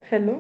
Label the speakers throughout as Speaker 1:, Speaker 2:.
Speaker 1: Hello.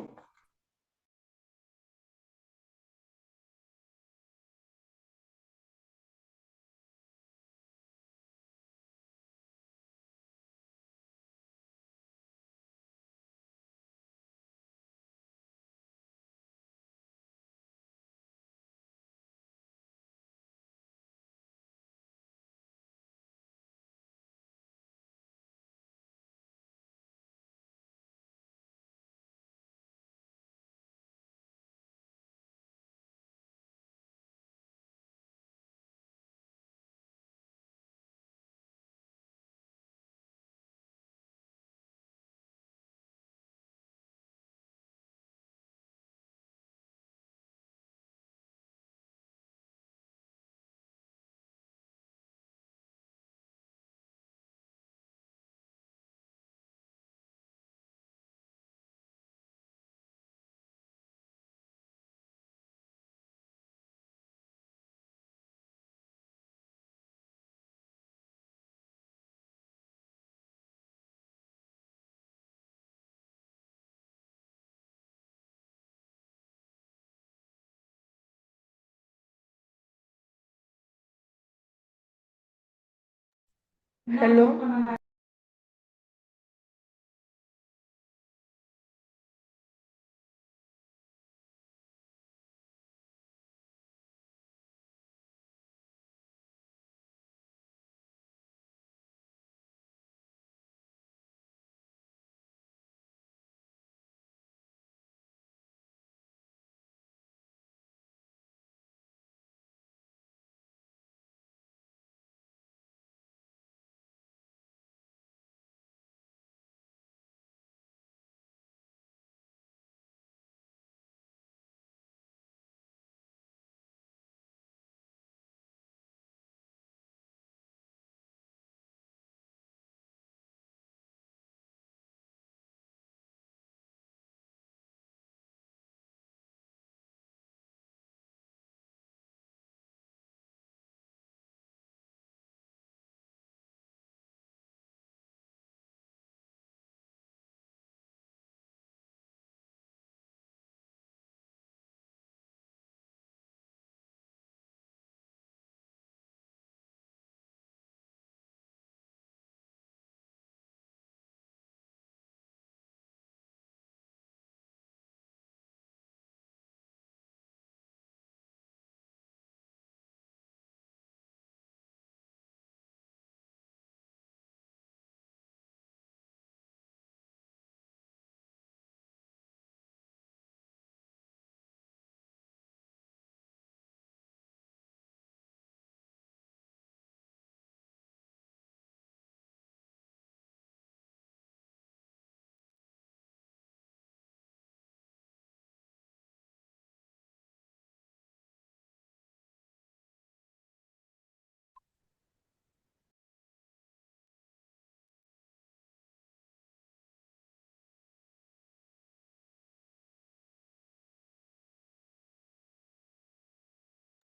Speaker 1: Hello.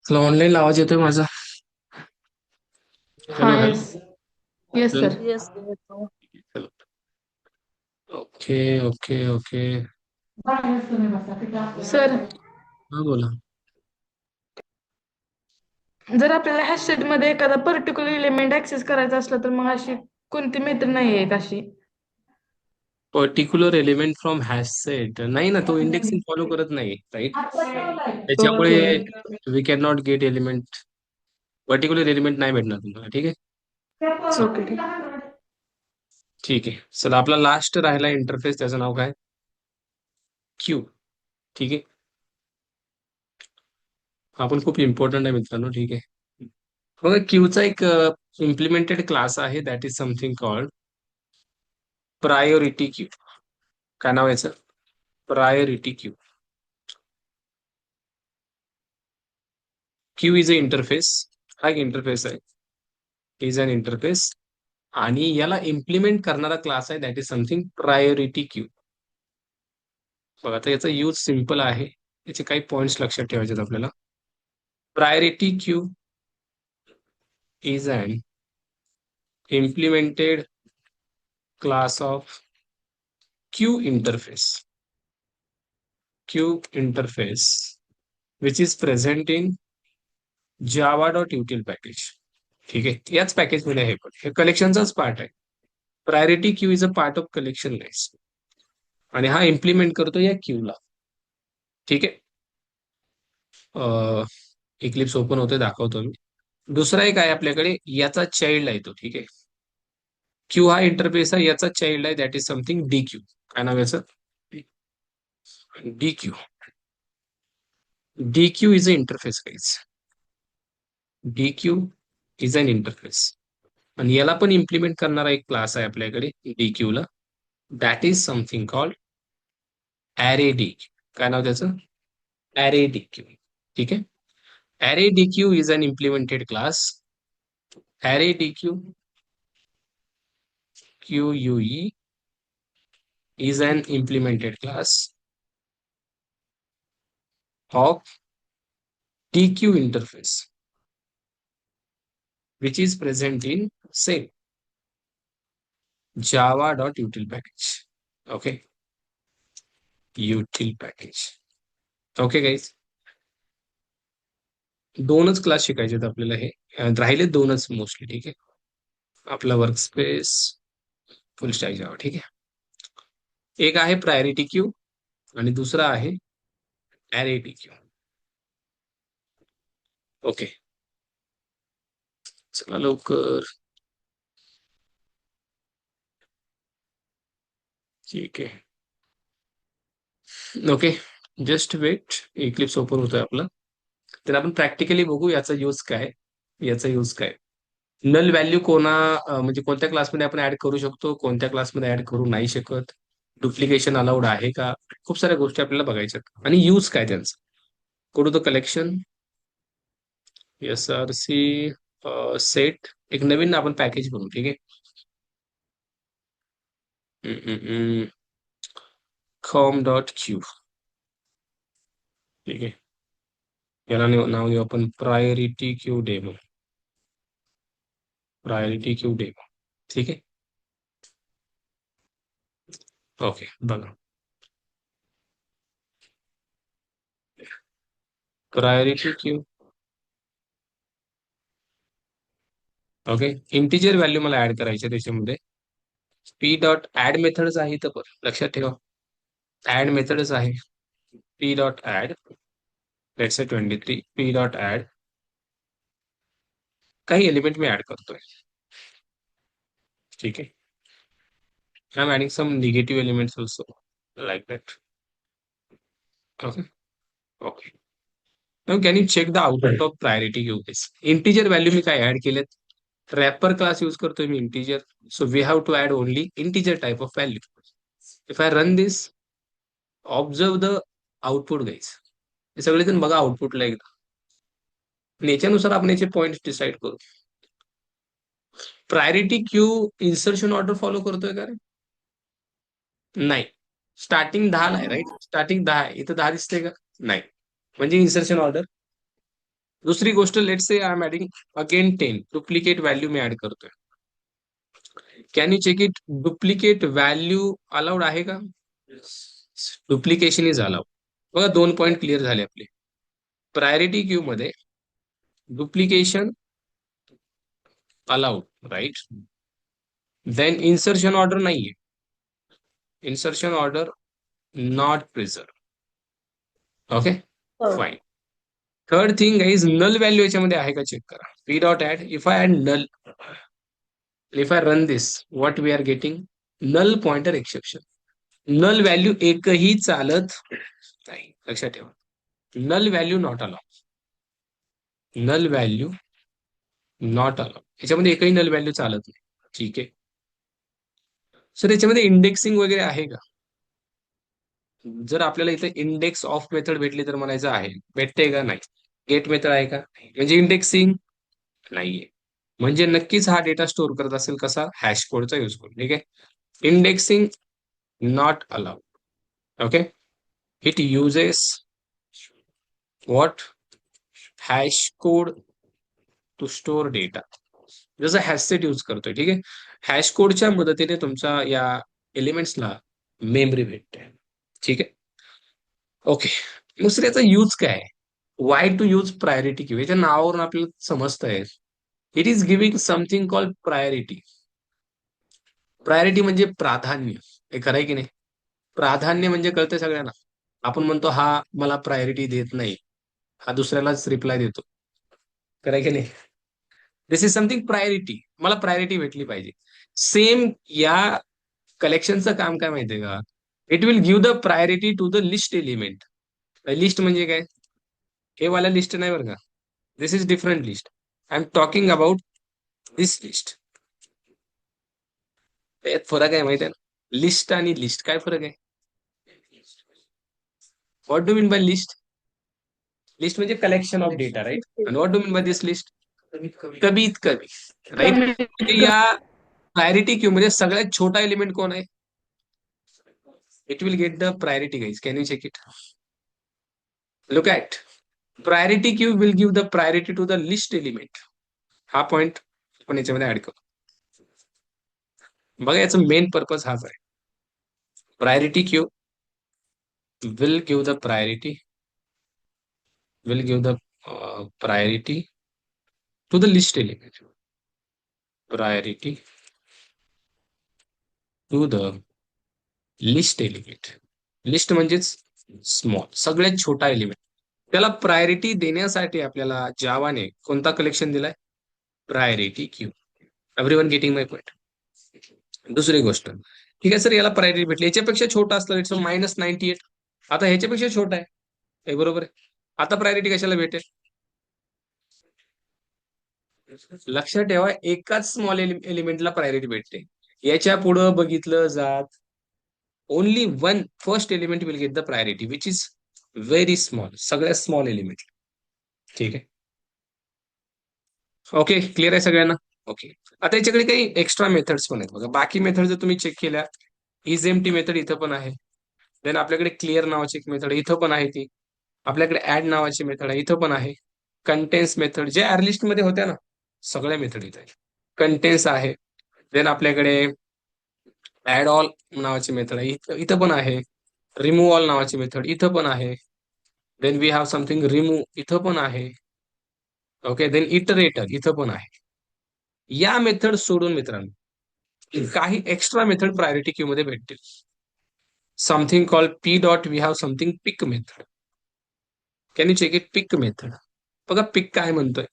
Speaker 2: तुला online आवाज येतोय माझा?
Speaker 1: हा.
Speaker 2: Hello hello.
Speaker 1: Yes. Yes
Speaker 2: done.
Speaker 1: Sir.
Speaker 3: Yes येतो.
Speaker 2: चलो. Okay okay okay.
Speaker 1: सर,
Speaker 2: हा बोला.
Speaker 1: जर आपल्याला हॅश सेट मध्ये एखादा पर्टिक्युलर एलिमेंट ऍक्सेस करायचा असला तर मग अशी कोणती मेथड नाही आहे अशी?
Speaker 2: Particular element from hash set नाही ना, तो इंडेक्सिंग फॉलो करत नाही, राईट?
Speaker 1: ओके.
Speaker 2: त्याच्यामुळे we can not get element. Particular element नाही भेटणार तुम्हाला. ठीक आहे. चल.
Speaker 1: ओके. ठीक.
Speaker 2: ठीक आहे. चला, आपला लास्ट राहिला इंटरफेस, त्याचं नाव काय? क्यू. ठीक आहे. हा पण खूप इम्पॉर्टंट आहे मित्रांनो. ठीक आहे. बघा, क्यूचा एक इम्प्लिमेंटेड क्लास आहे, that is something called priority queue. काय नाव आहे याचं? Priority queue. Queue is a interface. हा एक इंटरफेस आहे. Is an interface. आणि याला इम्प्लिमेंट करणारा क्लास आहे, that is something priority queue. बघा, आता याचा यूज सिम्पल आहे. याचे काही पॉइंट्स लक्षात ठेवायचे आहेत आपल्याला. Priority queue is an implemented class of queue interface. Queue interface which is present in java.util package. ठीक आहे, याच पॅकेजमध्ये आहे, पण हे कलेक्शनचाच पार्ट आहे. Priority queue is a part of collection list आणि हा इम्प्लिमेंट करतो या क्यूला. ठीक आहे, इक्लिप्स ओपन होते, दाखवतो मी. दुसरा एक आहे आपल्याकडे, याचा चाइल्ड आहे तो. ठीक आहे, क्यू हा इंटरफेस आहे, याचा चाइल्ड आहे, that is something D queue. काय नाव याचं? D queue. D queue is a interface guys. D queue is an interface आणि याला पण इम्प्लिमेंट करणारा एक क्लास आहे आपल्याकडे डी क्यू ला, that is something called array D queue. काय नाव त्याचं? Array D queue. ठीक आहे, array D queue is an implemented class. Array D queue QUE is an implemented class of DQ interface, which is present in same java.util package. Okay, util package. Okay, guys. दोनच class शिकायचे आहेत आपल्याला, हे राहिले दोनच mostly. ठीक आहे, आपला वर्कस्पेस फुल स्टॅक जावा. ठीक आहे, एक आहे प्रायोरिटी क्यू आणि दुसरा आहे ॲरे डी क्यू. ओके, चला लवकर. ठीक आहे, okay, just wait. Eclipse open होतोय आपला, तर आपण प्रॅक्टिकली बघू याचा यूज काय. याचा यूज काय, नल व्हॅल्यू म्हणजे कोणत्या क्लासमध्ये आपण ऍड करू शकतो, कोणत्या क्लासमध्ये ऍड करू नाही शकत, डुप्लिकेशन अलाउड आहे का, खूप साऱ्या गोष्टी आपल्याला बघायच्यात. आणि यूज काय त्यांचा. Go to the collection, SRC set, एक नवीन आपण पॅकेज बनवू. ठीक आहे, com.q. ठीक आहे, याला नाव देऊ आपण priority queue demo. Priority queue demo. ठीक आहे, ओके, बघा. Priority queue. Okay, integer value मला ऍड करायचे त्याच्यामध्ये. पी डॉट ऍड मेथड्स आहे तर पण लक्षात ठेवा, ऍड मेथडच आहे. P dot add, let's say 23, P dot add, काही एलिमेंट मी ऍड करतोय. ठीक आहे, I am adding some negative elements also like that. Okay, okay. Now can you check the output of priority queue base. Integer value मी काय add केलेत, wrapper class use करतोय मी integer, so we have to add only integer type of value. If I run this, observe the output guys. हे सगळेजण बघा आउटपुटला एकदा, आणि याच्यानुसार आपण याचे पॉइंट डिसाईड करू. Priority queue insertion order follow करतोय का रे? नाही. स्टार्टिंग 10 ला आहे, राईट? स्टार्टिंग 10 आहे, इथं 10 दिसते का? नाही, म्हणजे इन्सर्शन ऑर्डर. दुसरी गोष्ट, let say I am adding again 10, duplicate value मी ऍड करतोय. Can you check it, duplicate value allowed आहे का? Duplication is allowed. बघा, 2 पॉइंट क्लिअर झाले आपले. प्रायोरिटी क्यू मध्ये duplication allowed, right? Then insertion order नाहीये, insertion order not preserve. Okay, fine. Third thing is null value याच्यामध्ये आहे का चेक करा. P dot add, if I add null, if I run this, what we are getting, null pointer exception. Null value एकही चालत नाही, लक्षात ठेवा. Null value not allowed, null value not allowed, याच्यामध्ये एकही नल व्हॅल्यू चालत नाही. ठीक आहे सर, याच्यामध्ये इंडेक्सिंग वगैरे आहे का? जर आपल्याला इथे इंडेक्स ऑफ मेथड भेटली तर म्हणायचं आहे, भेटते का? नाही. गेट मेथड आहे का? म्हणजे इंडेक्सिंग नाहीये, म्हणजे नक्कीच हा डेटा स्टोअर करत असेल कसा, हॅश कोडचा यूज करून. ठीक आहे, indexing not allowed. Okay, it uses what, hash code to store data. जसं हॅशसेट यूज करतोय. ठीक आहे, हॅश कोडच्या मदतीने तुमच्या या एलिमेंट्सला मेमरी भेटते. ठीक आहे, ओके, दुसऱ्याचा यूज काय? Why to use priority queue? याच्या नावावरून आपल्याला समजतंय it is giving something called priority. Priority म्हणजे प्राधान्य. हे खरंय की नाही? प्राधान्य म्हणजे कळतंय सगळ्यांना. आपण म्हणतो हा मला प्रायोरिटी देत नाही, हा दुसऱ्यालाच रिप्लाय देतो. खरंय की नाही? This is something priority. मला प्रायोरिटी भेटली पाहिजे. सेम या कलेक्शनचं काम काय माहितीये का? It will give the priority to the list element. List म्हणजे काय? हे वाला लिस्ट नाही बरं का. This is different list. I am talking about this list. यात फरक आहे माहिती आहे ना? लिस्ट आणि लिस्ट काय फरक आहे? What do mean bye list? List म्हणजे कलेक्शन ऑफ डेटा, राईट? आणि what do mean by this list? कमीत कमी, राईट? म्हणजे या प्रायोरिटी क्यू मध्ये सगळ्यात छोटा एलिमेंट कोण आहे? It will get the priority guys. Can you check it? Look at priority queue will give the priority to the list element. हा पॉइंट आपण याच्यामध्ये ऍड करू. बघा याचा मेन पर्पज हाच आहे. Priority Q will give the priority to the list element. Priority to the list element. List म्हणजेच small, सगळ्यात छोटा एलिमेंट. त्याला प्रायोरिटी देण्यासाठी आपल्याला जावाने कोणता कलेक्शन दिलाय? Priority queue. एव्हरीवन गेटिंग माय पॉइंट? दुसरी गोष्ट, ठीक आहे सर, याला प्रायोरिटी भेटली, याच्यापेक्षा छोटा असला इट्स -98. आता ह्याच्यापेक्षा छोटा आहे, हे बरोबर आहे. आता प्रायोरिटी कशाला भेटेल? लक्षात ठेवा, एकाच स्मॉल एलिमेंटला प्रायोरिटी भेटते. याच्या पुढं बघितलं जात only one first element will get the priority which is very small, सगळ्यात स्मॉल एलिमेंट. ठीक आहे, ओके, क्लिअर आहे सगळ्यांना? ओके, आता याच्याकडे काही एक्स्ट्रा मेथड्स पण आहेत बघा. बाकी मेथड जर तुम्ही चेक केल्या, इज एम्प्टी मेथड इथं पण आहे. देन आपल्याकडे क्लिअर नावाची एक मेथड इथं पण आहे, ती आपल्याकडे ऍड नावाची मेथड आहे, इथं पण आहे. कंटेन्स मेथड जे लिस्ट मध्ये होत्या ना, सगळ्या मेथड इथे आहे. कंटेन्स आहे. देन आपल्याकडे ऍड ऑल नावाची मेथड आहे, इथं पण आहे. रिमूव्ह ऑल नावाची मेथड इथं पण आहे. Then we have something remove इथं पण आहे. ओके, देन इटरेटर इथं पण आहे. या मेथड सोडून मित्रांनो काही एक्स्ट्रा मेथड प्रायोरिटी क्यू मध्ये भेटतील. Something called P dot, we have something peek method. Can you check it? Peek method. बघा पिक काय म्हणतोय.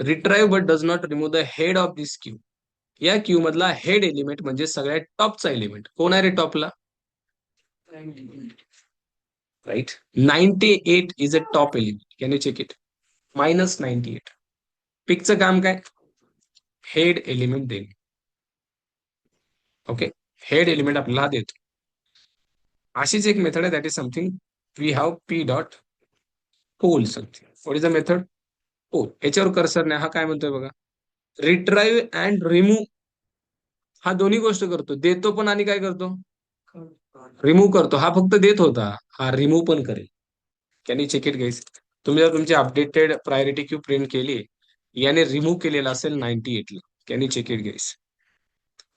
Speaker 2: Retrieve but does not remove the head of this queue. या queue मधला head element म्हणजे सगळ्यात टॉपचा एलिमेंट कोण आहे रे टॉपला? Right, 98 is a top element. Can you check it? -98. पिकचं काम काय? हेड एलिमेंट देणे. ओके, हेड एलिमेंट आपल्याला देतो. अशीच एक मेथड आहे, that is something we have P dot poll something. What is the method? Poll. याच्यावर कर्सर नाही, हा काय म्हणतोय बघा, रिट्राइव्ह अँड रिमूव्ह. हा दोन्ही गोष्ट करतो, देतो पण आणि काय करतो? रिमूव्ह करतो. हा फक्त देत होता, हा रिमूव्ह पण करेल. कॅन यू चेक इट गाईस? तुम्ही जर तुमची अपडेटेड प्रायोरिटी क्यू प्रिंट केली, याने रिमूव्ह केलेला असेल 98 ला. Can you check it guys?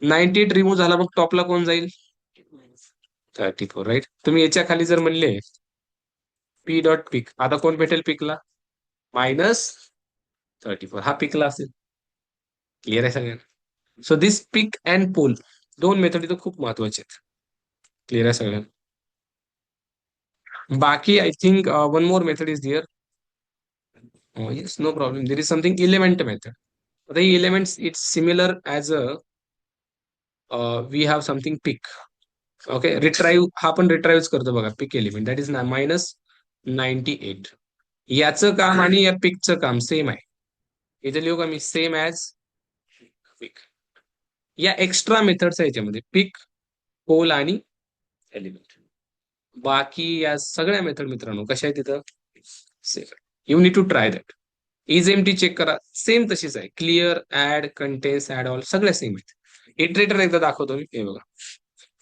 Speaker 2: 98 remove झाला, मग टॉपला कोण जाईल? 34, राईट? तुम्ही याच्या खाली जर म्हणले पी डॉट पिक, आता कोण भेटेल पिकला? -34. हा पिकला असेल. क्लिअर आहे सगळ्यांना? So this peek and poll दोन मेथड इथं खूप महत्वाचे आहेत. क्लिअर आहे सगळ्यांना? बाकी I think one more method is there. Yes, no problem. There is something element method. आता ही elements it's similar as a we have something peek. Okay, retrieve हा पण रिट्राइव्ह करतो बघा, पिक एलिमेंट दॅट इज -98. याचं काम आणि या पिकचं काम सेम आहे. इथे लिहू का मी? सेम ॲज पिक. या एक्स्ट्रा मेथड्स आहे याच्यामध्ये, पिक, पोल आणि एलिमेंट. बाकी या सगळ्या मेथड मित्रांनो कशा आहेत तिथं? Same. You need to try that. Is empty check करा, सेम तशीच आहे. Clear, add, contains, add all सगळ्या सेम आहेत. इटरेटर एकदा दाखवतो मी, हे बघा,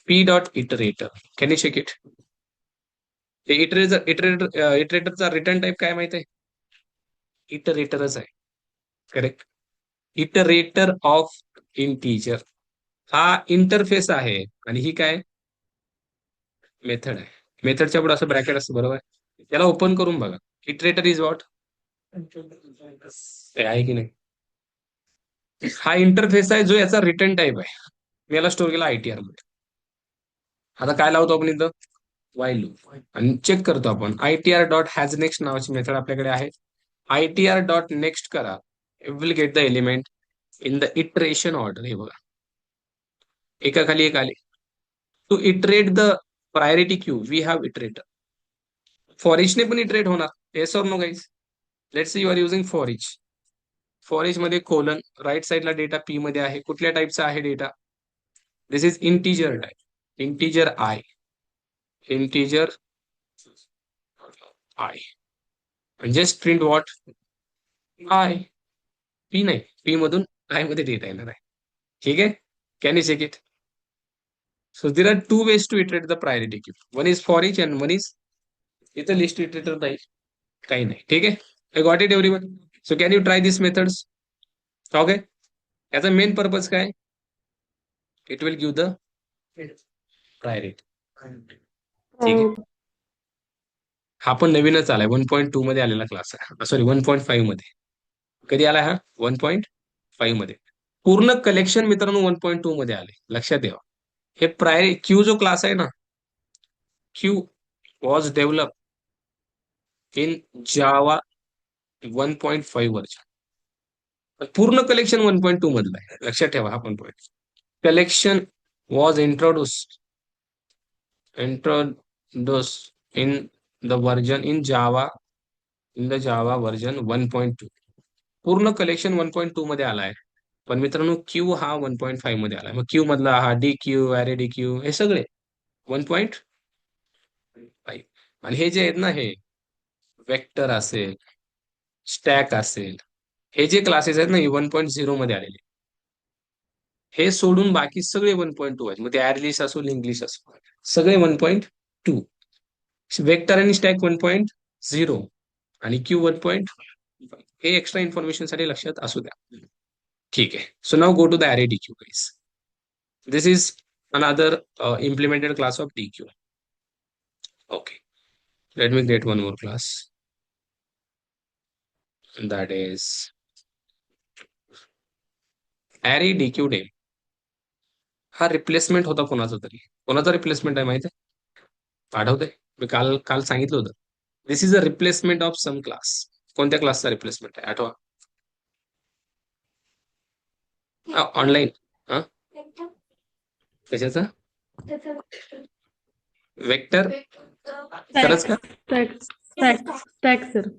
Speaker 2: P dot iterator. Can you check it? इटरेटरचा रिटर्न टाईप काय माहित आहे? इटरेटरच आहे. करेक्ट. Iterator of integer. हा इंटरफेस आहे आणि ही काय? मेथड आहे. मेथडच्या पुढे असं ब्रॅकेट असतं बरोबर. त्याला ओपन करून बघा. इटरेटर इज व्हॉट आहे की नाही. हा इंटरफेस आहे जो याचा रिटर्न टाईप आहे. मी याला स्टोर केला ITR मध्ये. आता काय लावतो आपण इथं वाईल लूप आणि चेक करतो आपण. ITR डॉट हॅज नेक्स्ट नावाची मेथड आपल्याकडे आहे. ITR डॉट नेक्स्ट करा, will get the element in the iteration order. हे बघा एका खाली एक आले. To iterate the priority queue we have iterator. For इचने पण इटरेट होणार. Yes or no guys. Let's see you are using for each. For each मध्ये कोलन राईट साईडला डेटा पी मध्ये आहे. कुठल्या टाईपचा आहे data. This is integer type. Integer I. Integer I म्हणजे प्रिंट व्हॉट आय. पी नाही, पी मधून आय मध्ये डेटा येणार आहे. ठीक आहे. Can you check it. So there are two ways to iterate the priority queue. One is for each and one is इथं list iterator नाही काही नाही. ठीक आहे. I got it everyone. So can you try this methods. Okay. याचा main purpose काय. It will give the priority. ठीक आहे. हा पण नवीनच आलाय 1.2 मध्ये आलेला क्लास आहे. सॉरी 1.5 मध्ये. कधी आलाय हा 1.5 मध्ये. पूर्ण कलेक्शन मित्रांनो 1.2 मध्ये आले. लक्षात ठेवा. हे क्यू जो क्लास आहे ना, Q was develop in Java 1.5 version. पूर्ण कलेक्शन 1.2 मधलं आहे. लक्षात ठेवा हा पण point. Collection was introduce in the version in the Java version 1.2. पूर्ण कलेक्शन 1.2 मध्ये आलाय. पण मित्रांनो क्यू हा 1.5 मध्ये आलाय. मग क्यू मधला हा डी क्यू, अरे डी क्यू हे सगळे 1.5. आणि हे जे आहेत ना, हे वेक्टर असेल, स्टॅक असेल, हे जे क्लासेस आहेत ना, हे 1.0 मध्ये आलेले. हे सोडून बाकी सगळे 1.2 आहेत. मग ते ऍरलिस्ट असो, इंग्लिश असो, सगळे 1.2. वेक्टर आणि स्टॅक 1.0 आणि क्यू 1.5. हे एक्स्ट्रा इन्फॉर्मेशन साठी लक्षात असू द्या. ठीक आहे. So now go to the array D queue guys. This is another implemented class of DQ. Okay, let me get one more class. That is array DQ name. हा replacement होता कोणाचा तरी. कोणाचा रिप्लेसमेंट आहे माहिती आहे. आठवतंय. मी काल काल सांगितलं होतं. This is a replacement of some class. कोणत्या क्लासचा रिप्लेसमेंट आहे आठवा. ऑनलाईन. हा कशाचा वेक्टर. खरंच का.
Speaker 1: Stack sir.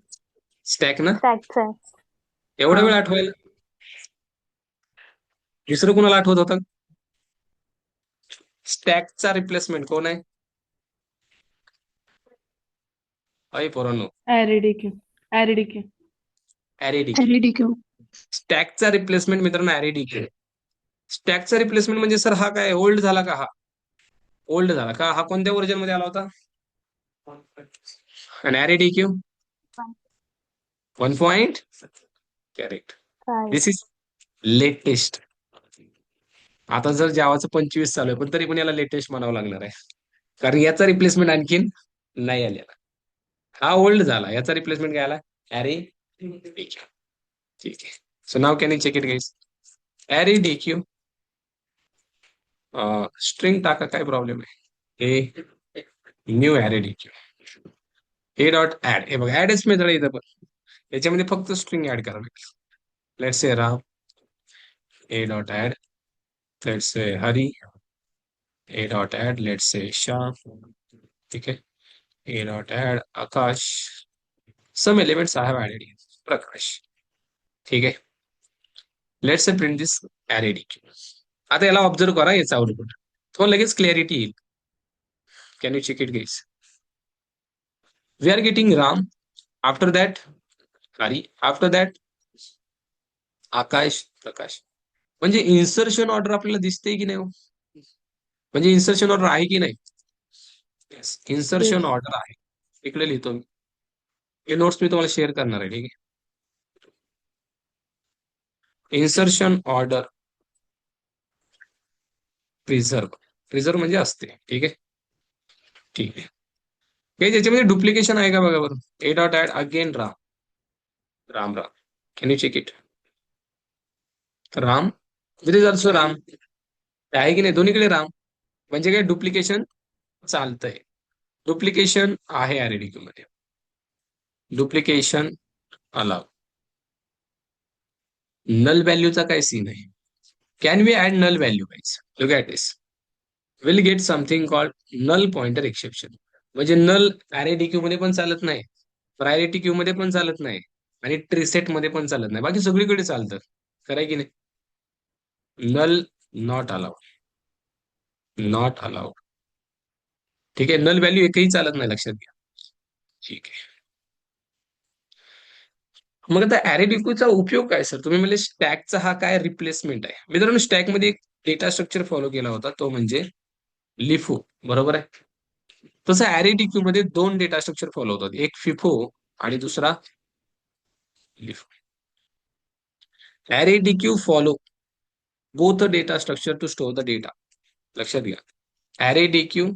Speaker 2: स्टॅक ना.
Speaker 3: Taxes.
Speaker 2: एवढा वेळ आठवायला. दुसरं कोणाला आठवत होतं. स्टॅकचा रिप्लेसमेंट कोण आहे. अय पोरांनो.
Speaker 1: ऍरेडीक्यू. ऍरेडीक्यू.
Speaker 2: अरे डी.
Speaker 3: LDQ.
Speaker 2: स्टॅकचा रिप्लेसमेंट मित्रांनो अरे डी. स्टॅकचा रिप्लेसमेंट म्हणजे सर हा काय ओल्ड झाला का. हा ओल्ड झाला का. हा कोणत्या व्हर्जन मध्ये आला होता. आणि अरे D Q 1. Correct.
Speaker 3: Five.
Speaker 2: This is latest. आता जर जावाचं 25 चालू आहे पण तरी पण याला लेटेस्ट म्हणावं लागणार आहे. कारण याचा रिप्लेसमेंट आणखीन नाही आलेला. हा ओल्ड झाला. याचा रिप्लेसमेंट काय आला. अरे डी क्यू. ठीक आहे. So now can you check it guys. Array D queue string टाका काय प्रॉब्लेम आहे. हे न्यू अरे डी क्यू. हे डॉट ऍड. हे बघा ऍडच मेथड आहे इथं पण. याच्यामध्ये फक्त स्ट्रिंग ऍड करावी. Let's say Ram. A dot add. Let's say Hari. A dot add. Let's say Shyam. ठीक है. A dot add Akash. Some elements I have added. Prakash. ठीक है. लेट्स से प्रिंट दिस अरे डी क्यू. आता याला ऑब्झर्व करा याचा आउटपुट. तो लगेच क्लॅरिटी येईल. Can you check it guys. We are getting Ram. After that Hari. After that Akash Prakash. म्हणजे इन्सर्शन ऑर्डर आपल्याला दिसते की नाही. म्हणजे इन्सर्शन ऑर्डर आहे की नाही. येस इन्सर्शन ऑर्डर आहे. इकडे लिहितो मी. हे नोट्स मी तुम्हाला शेअर करणार आहे. ठीक आहे. Insertion order preserve. प्रिझर्व म्हणजे असते. ठीक आहे. ठीक आहे. काही याच्यामध्ये डुप्लिकेशन आहे का बघा बरं. A dot add again Ram. Ram Ram. Can you check it. Ram. This is also Ram. आहे की नाही दोन्हीकडे राम. म्हणजे काय डुप्लिकेशन चालतंय. डुप्लिकेशन आहे आरएडीक्यू मध्ये. Duplication allow. नल व्हॅल्यूचा काय सीन आहे. Can we add null value guys. Look at this. Will get something called null pointer exception. म्हणजे नल आरएडीक्यू मध्ये पण चालत नाही, प्रायोरिटी क्यू मध्ये पण चालत नाही, आणि ट्रीसेट मध्ये पण चालत नाही. बाकी सगळीकडे चालतं. खरंय की नाही. Null not allowed. Not allowed. ठीक आहे. नल व्हॅल्यू एकही चालत नाही, लक्षात घ्या. ठीक आहे. मग आता चा उपयोग काय सर. तुम्ही म्हणजे स्टॅकचा हा काय रिप्लेसमेंट आहे. मित्रांनो स्टॅकमध्ये एक डेटा स्ट्रक्चर फॉलो केला होता, तो म्हणजे लिफो. बरोबर आहे. तसं क्यू मध्ये दोन डेटा स्ट्रक्चर फॉलो होतात, एक फिफो आणि दुसरा LIFO. Queue follow both data structure to store the data. लक्षात घ्या. Queue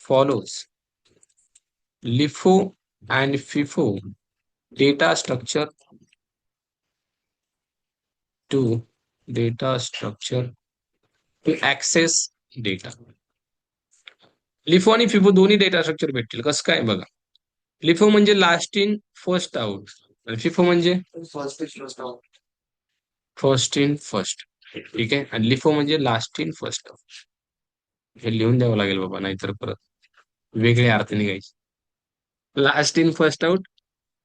Speaker 2: follows LIFO and FIFO data structure to data structure to access data. LIFO आणि फिफो दोन्ही डेटा स्ट्रक्चर भेटतील. कसं काय बघा. लिफो म्हणजे लास्ट इन फर्स्ट आउट, आणि फिफो म्हणजे फर्स्ट इन फर्स्ट. ठीक आहे. आणि लिफो म्हणजे लास्ट इन फर्स्ट आउट. हे लिहून द्यावं लागेल बाबा, नाहीतर परत वेगळे अर्थ निघायचे. Last in first out,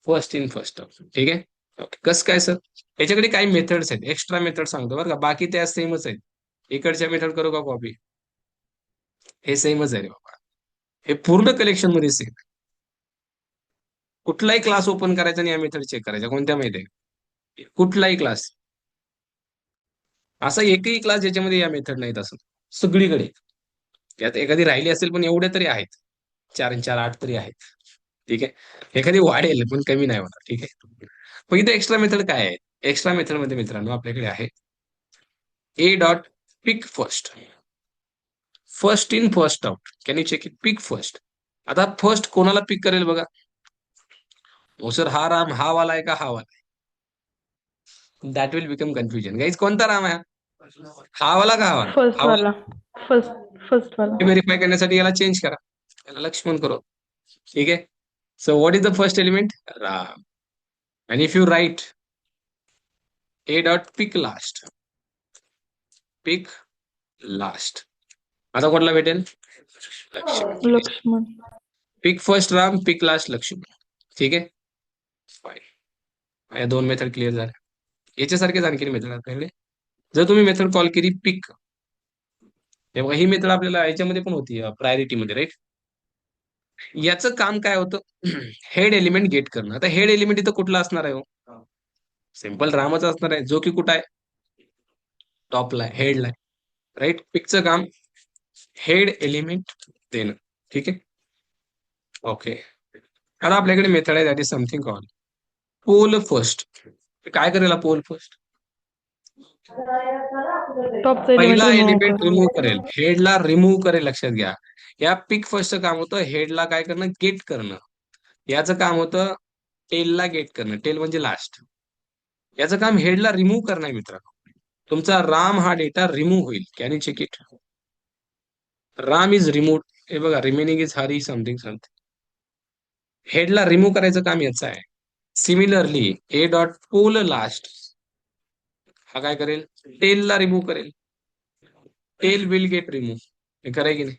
Speaker 2: first in first out. ठीक आहे. ओके. कसं काय सर. याच्याकडे काही मेथड्स आहेत, एक्स्ट्रा मेथड सांगतो बरं का. बाकी त्या सेमच आहेत. इकडच्या मेथड करू का कॉपी. हे सेमच आहे रे बाबा. हे पूर्ण कलेक्शन मध्ये सेम. कुठलाही क्लास ओपन करायचा आणि या मेथड चेक करायचा. कोणत्या माहिती आहे. कुठलाही क्लास. असा एकही क्लास ज्याच्यामध्ये या मेथड नाहीत असं. सगळीकडे. त्यात एखादी राहिली असेल, पण एवढ्या तरी आहेत. 4 आणि 4 8 तरी आहेत. ठीक आहे. एखादी वाढेल पण कमी नाही होणार. ठीक आहे. मग इथे एक्स्ट्रा मेथड काय आहे. एक्स्ट्रा मेथड मध्ये मित्रांनो आपल्याकडे आहे a dot peek first. First in first out. Can you check it. Peek first. आता फर्स्ट कोणाला पिक करेल बघा. हो सर हा राम हा वाला आहे का हा वाला. That will become confusion guys. कोणता राम आहे. हा वाला का हा वाला.
Speaker 1: फर्स्ट
Speaker 2: हा वाला.
Speaker 1: वाला. फर्स्ट वाला.
Speaker 2: व्हेरीफाय करण्यासाठी याला चेंज करा. याला लक्ष्मण करो. ठीक आहे. So what is the first element. Ram. And if you write a dot peek last. Peek last. आता कुठला भेटेल. Lakshman.
Speaker 1: Lakshman.
Speaker 2: Peek first Ram, peek last Lakshman. ठीक आहे. फाईन. या दोन मेथड क्लिअर झाल्या. याच्यासारखेच आणखी मेथड आपल्याकडे. जर तुम्ही मेथड कॉल केली पिक, तेव्हा ही मेथड आपल्याला याच्यामध्ये पण होती प्रायोरिटी मध्ये, राईट. याचं काम काय होतं. हेड एलिमेंट गेट करणं. आता हेड एलिमेंट इथं कुठला असणार आहे हो. सिंपल रामच असणार आहे, जो की कुठं आहे. टॉपला आहे, हेडला आहे. राईट. पिकचं काम हेड एलिमेंट देणं. ठीक आहे. ओके. आता आपल्याकडे मेथड आहे that is something call poll first. काय करेल पोल फर्स्ट.
Speaker 1: टॉपचा एलिमेंट
Speaker 2: पहिला
Speaker 1: रिमूव्ह
Speaker 2: एलिमेंट
Speaker 1: कर.
Speaker 2: रिमूव्ह करेल, हेडला रिमूव्ह करेल. लक्षात घ्या. या पिक फर्स्टचं काम होतं हेडला काय करणं, गेट करणं. याचं काम होतं टेलला गेट करणं. टेल म्हणजे लास्ट. याचं काम हेडला रिमूव्ह करणं आहे मित्रांनो. तुमचा राम हा डेटा रिमूव्ह होईल. Can you check it. Ram is remove. हे बघा remaining is Hari something something. हेडला रिमूव्ह करायचं काम याचं आहे. Similarly A dot poll last हा काय करेल, टेलला रिमूव्ह करेल. Tail will get remove. हे करेल की नाही.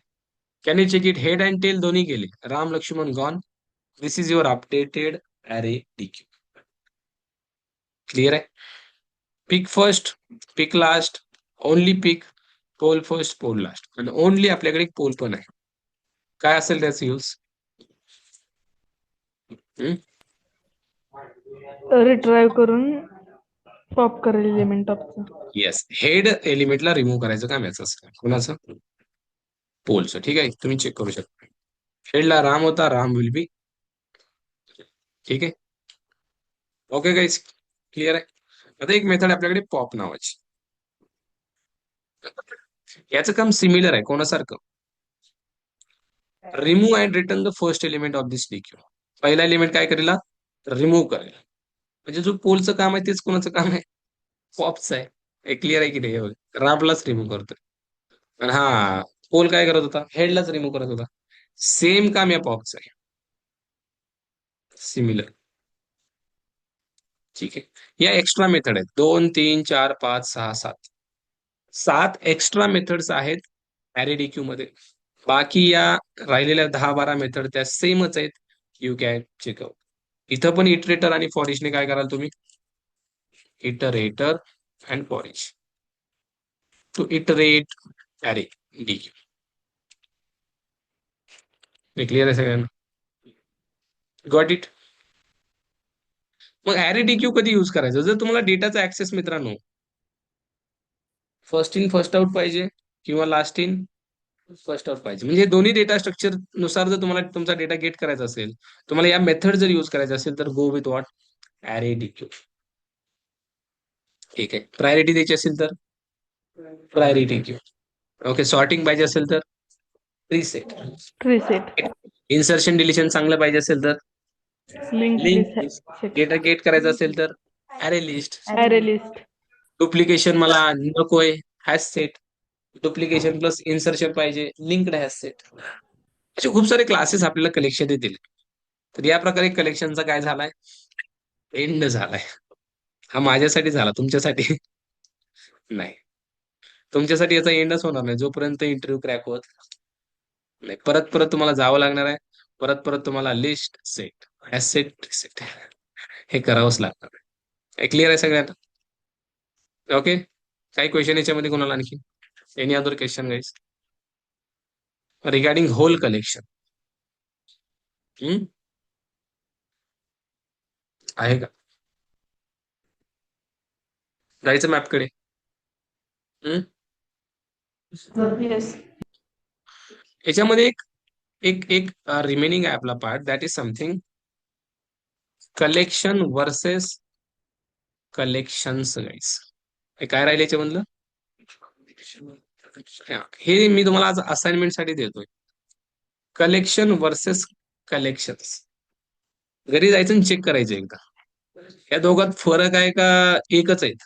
Speaker 2: Can you check it. Head and tail दोन्ही गेले. Ram Lakshman gone. This is your updated array D queue. Clear आहे. Peek first, peek last, only पिक, पोल फर्स्ट, पोल लास्ट, आणि ओनली आपल्याकडे एक पोल पण आहे. काय असेल त्याचा यूज.
Speaker 1: रिट्राईव्ह करून पॉप करेल एलिमेंट टॉपचा.
Speaker 2: येस. हेड एलिमेंटला रिमूव्ह करायचं काम याचं असतं. कोणाचं. पोलचं. ठीक आहे. तुम्ही चेक करू शकता. हेडला राम होता, राम विल बी. ठीक आहे. Okay guys. क्लिअर आहे. आता एक मेथड आपल्याकडे पॉप नावाची. याचं काम सिमिलर आहे कोणासारखं. Remove and return the first element of this DQ. पहिला एलिमेंट काय करेल? रिमूव्ह करेल. म्हणजे जो पोलचं काम आहे तेच कोणाचं काम आहे? पॉपचं आहे. हे क्लिअर आहे की नाही? हे बघ, राबलाच रिमूव्ह करतोय. आणि हा पोल काय करत होता? हेडलाच रिमूव्ह करत होता. सेम काम या पॉपचं आहे. सिमिलर. ठीक आहे. या एक्स्ट्रा मेथड आहेत. 2, 3, 4, 5, 6, 7. 7 एक्स्ट्रा मेथड्स आहेत ऍरेडीक्यू मध्ये. बाकी या राहिलेल्या 10-12 मेथड त्या सेमच आहेत. You can check out. इथं पण इटरेटर आणि फॉरिशने काय कराल तुम्ही? Iterator and for each to iterate array DQ. Clear आहे सगळ्यांना? Got it? मग ऍरे DQ कधी यूज करायचं? जर तुम्हाला डेटाचा ऍक्सेस, मित्रांनो, फर्स्ट इन फर्स्ट आउट पाहिजे किंवा लास्ट इन फर्स्ट आउट पाहिजे, म्हणजे दोन्ही डेटा स्ट्रक्चर नुसार जर तुम्हाला तुमचा डेटा गेट करायचा असेल, तुम्हाला या मेथड जर यूज करायचा असेल, तर go with what? Array DQ. ठीक आहे. प्रायोरिटी द्यायची असेल तर प्रायोरिटी क्यू. ओके. सॉर्टिंग पाहिजे असेल तर प्रीसेट.
Speaker 3: प्रीसेट.
Speaker 2: इन्सर्शन डिलिशन चांगलं पाहिजे असेल तर
Speaker 3: link
Speaker 2: link.
Speaker 3: List.
Speaker 2: Data gate करायचं असेल तर ऍरे लिस्ट.
Speaker 3: अरे लिस्ट.
Speaker 2: डुप्लिकेशन मला नकोय, hash set. Duplication plus insertion पाहिजे, लिंक्ड हॅश सेट. असे खूप सारे क्लासेस आपल्याला कलेक्शन येतील. तर या प्रकारे कलेक्शनचा काय झालाय? एंड झालाय. हा माझ्यासाठी झाला, तुमच्यासाठी नाही. तुमच्यासाठी याचा एंडच होणार नाही जोपर्यंत इंटरव्ह्यू क्रॅक होत नाही. परत परत तुम्हाला जावं लागणार आहे. परत परत तुम्हाला लिस्ट, सेट, ऍसेट, सेट हे करावंच लागणार आहे. क्लिअर आहे सगळ्यांना? ओके. काही क्वेश्चन याच्यामध्ये कोणाला आणखी? Any other question guys regarding whole collection? आहे का? जायचं मॅपकडे?
Speaker 1: येस.
Speaker 2: याच्यामध्ये एक एक एक रिमेनिंग आहे आपला part, that is something collection versus collections guys. हे काय राहिले याच्यामधलं? हे मी तुम्हाला आज असाइनमेंट साठी देतोय. Collection versus collections. घरी जायचं आणि चेक करायचं एकदा, या दोघात फरक आहे का एकच आहेत?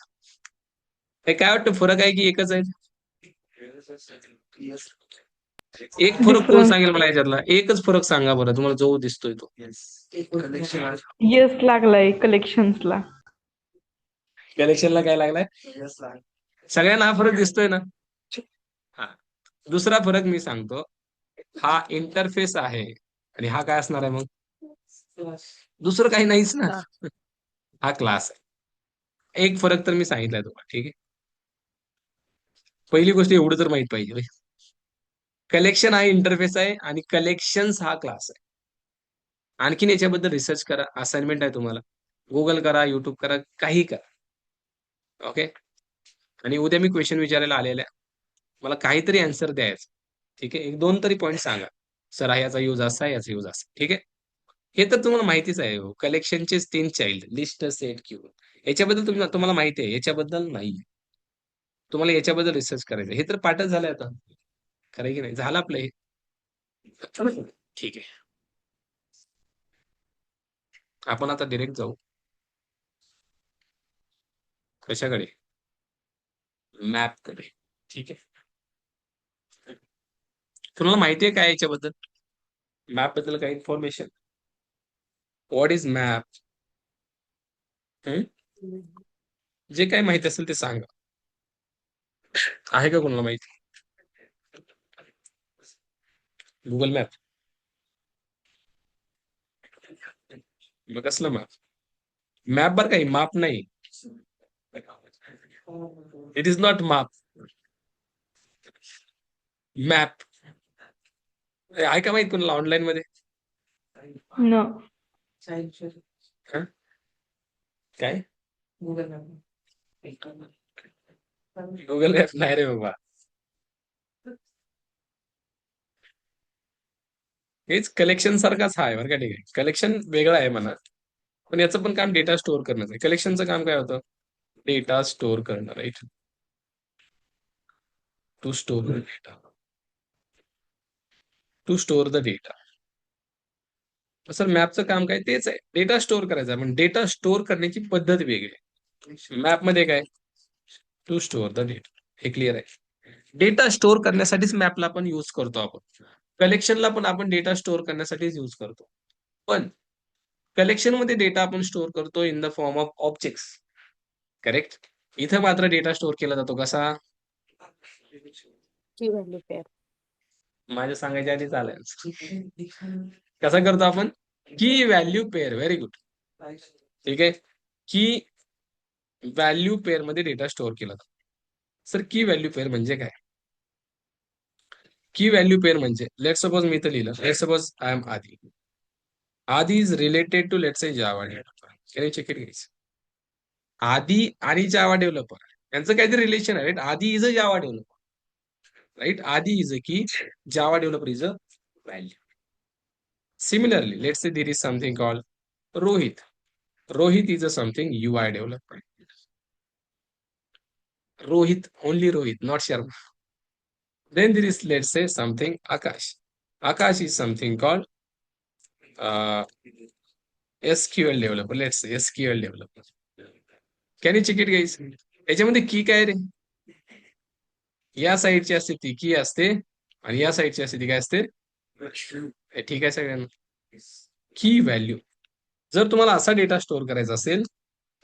Speaker 2: हे काय वाटतं, फरक आहे की एकच आहेत? एक फरक कोण
Speaker 3: डिफरन्स.
Speaker 2: सांगेल मला याच्यातला? एकच फरक सांगा बरं, तुम्हाला जो दिसतोय तो.
Speaker 3: येस लागलाय कलेक्शन्सला.
Speaker 2: कलेक्शनला काय लागलाय? सगळ्यांना हा फरक दिसतोय ना? हा. दुसरा फरक मी सांगतो. हा इंटरफेस आहे आणि हा काय असणार आहे मग? दुसरं काही नाहीच ना. हा क्लास आहे. एक फरक तर मी सांगितलाय तुम्हाला. ठीक आहे. पहिली गोष्ट एवढं तर माहित पाहिजे, कलेक्शन हा इंटरफेस आहे आणि कलेक्शन्स हा क्लास आहे. आणखीन याच्याबद्दल रिसर्च करा. असाइनमेंट आहे तुम्हाला. गुगल करा, युट्यूब करा, काही करा. ओके. आणि उद्या मी क्वेश्चन विचारायला आलेल्या, मला काहीतरी आन्सर द्यायचं. ठीक आहे. 1-2 तरी पॉईंट सांगा. सर याचा यूज असा आहे, याचा यूज असा. ठीक आहे. हे तर तुम्हाला माहितीच आहे. कलेक्शनचे 3 चाइल्ड, लिस्ट, सेट, क्यू. याच्याबद्दल तुम्हाला माहिती आहे, याच्याबद्दल नाही. तुम्हाला याच्याबद्दल रिसर्च करायचं. हे तर पाठच झालंय आता. खरं की नाही? झालं आपलं हे. ठीक आहे. आपण आता डिरेक्ट जाऊ कशाकडे? मॅपकडे. ठीक आहे. तुम्हाला माहिती आहे काय याच्याबद्दल? मॅप बद्दल काही इन्फॉर्मेशन? What is map? जे काय माहिती असेल ते सांगा. आहे का कोणाला माहिती? Google map? मग कसलं मॅप? मॅप बरं काही माप नाही. इट इज नॉट माप. मॅप आहे का माहित कोणाला ऑनलाईन मध्ये?
Speaker 3: न.
Speaker 2: हं? काय? गुगल मॅप नाही रे बाबा. हेच कलेक्शन सारखाच आहे बरं का. ठीक आहे. कलेक्शन वेगळं आहे म्हणा, पण याचं पण काम डेटा स्टोअर करण्याचं आहे. कलेक्शनचं काम काय होतं? डेटा स्टोअर करणं, right? To store data. To store the data. Sir मॅपचं काम काय तेच आहे, डेटा स्टोअर करायचा, पण डेटा स्टोअर करण्याची पद्धत वेगळी आहे. मॅप मध्ये काय टू स्टोअर द डेटा, हे क्लिअर आहे. डेटा स्टोअर करण्यासाठीच मॅपला आपण यूज करतो. आपण कलेक्शनला पण आपण डेटा स्टोअर करण्यासाठीच यूज करतो. पण कलेक्शन मध्ये डेटा आपण स्टोअर करतो in the form of objects. Correct. इथं मात्र डेटा स्टोअर केला जातो कसा,
Speaker 4: की व्हॅल्यू पेअर.
Speaker 2: माझ्या सांगायच्या आधी चालेल. कसा करतो आपण, की व्हॅल्यू पेअर. Very good. ठीक आहे. की व्हॅल्यू पेअर मध्ये डेटा स्टोअर केला जातो. सर की व्हॅल्यू पेअर म्हणजे काय? की व्हॅल्यू पेअर म्हणजे, लेट सपोज मी इथं लिहिलं, let suppose I am Adi. आदी is related to let say Java developer. Can you check it guys? Adi आणि जावा डेव्हलपर यांचं काहीतरी रिलेशन आहे, right? Aadi is a Java developer, right? Aadi is a key, Java developer is a value. Similarly, let's say there is something called Rohit. Rohit is a something UI developer. Rohit, only Rohit, not Sharma. Then there is, let's say, something Akash. Akash is something called uh, SQL developer. Let's say SQL developer. Can you check it, guys? याच्यामध्ये की काय रे? या साईडची असते ती की असते, आणि या साईडची असते ती काय असते? हे ठीक आहे सगळ्यांना? की व्हॅल्यू. जर तुम्हाला असा डेटा स्टोअर करायचा असेल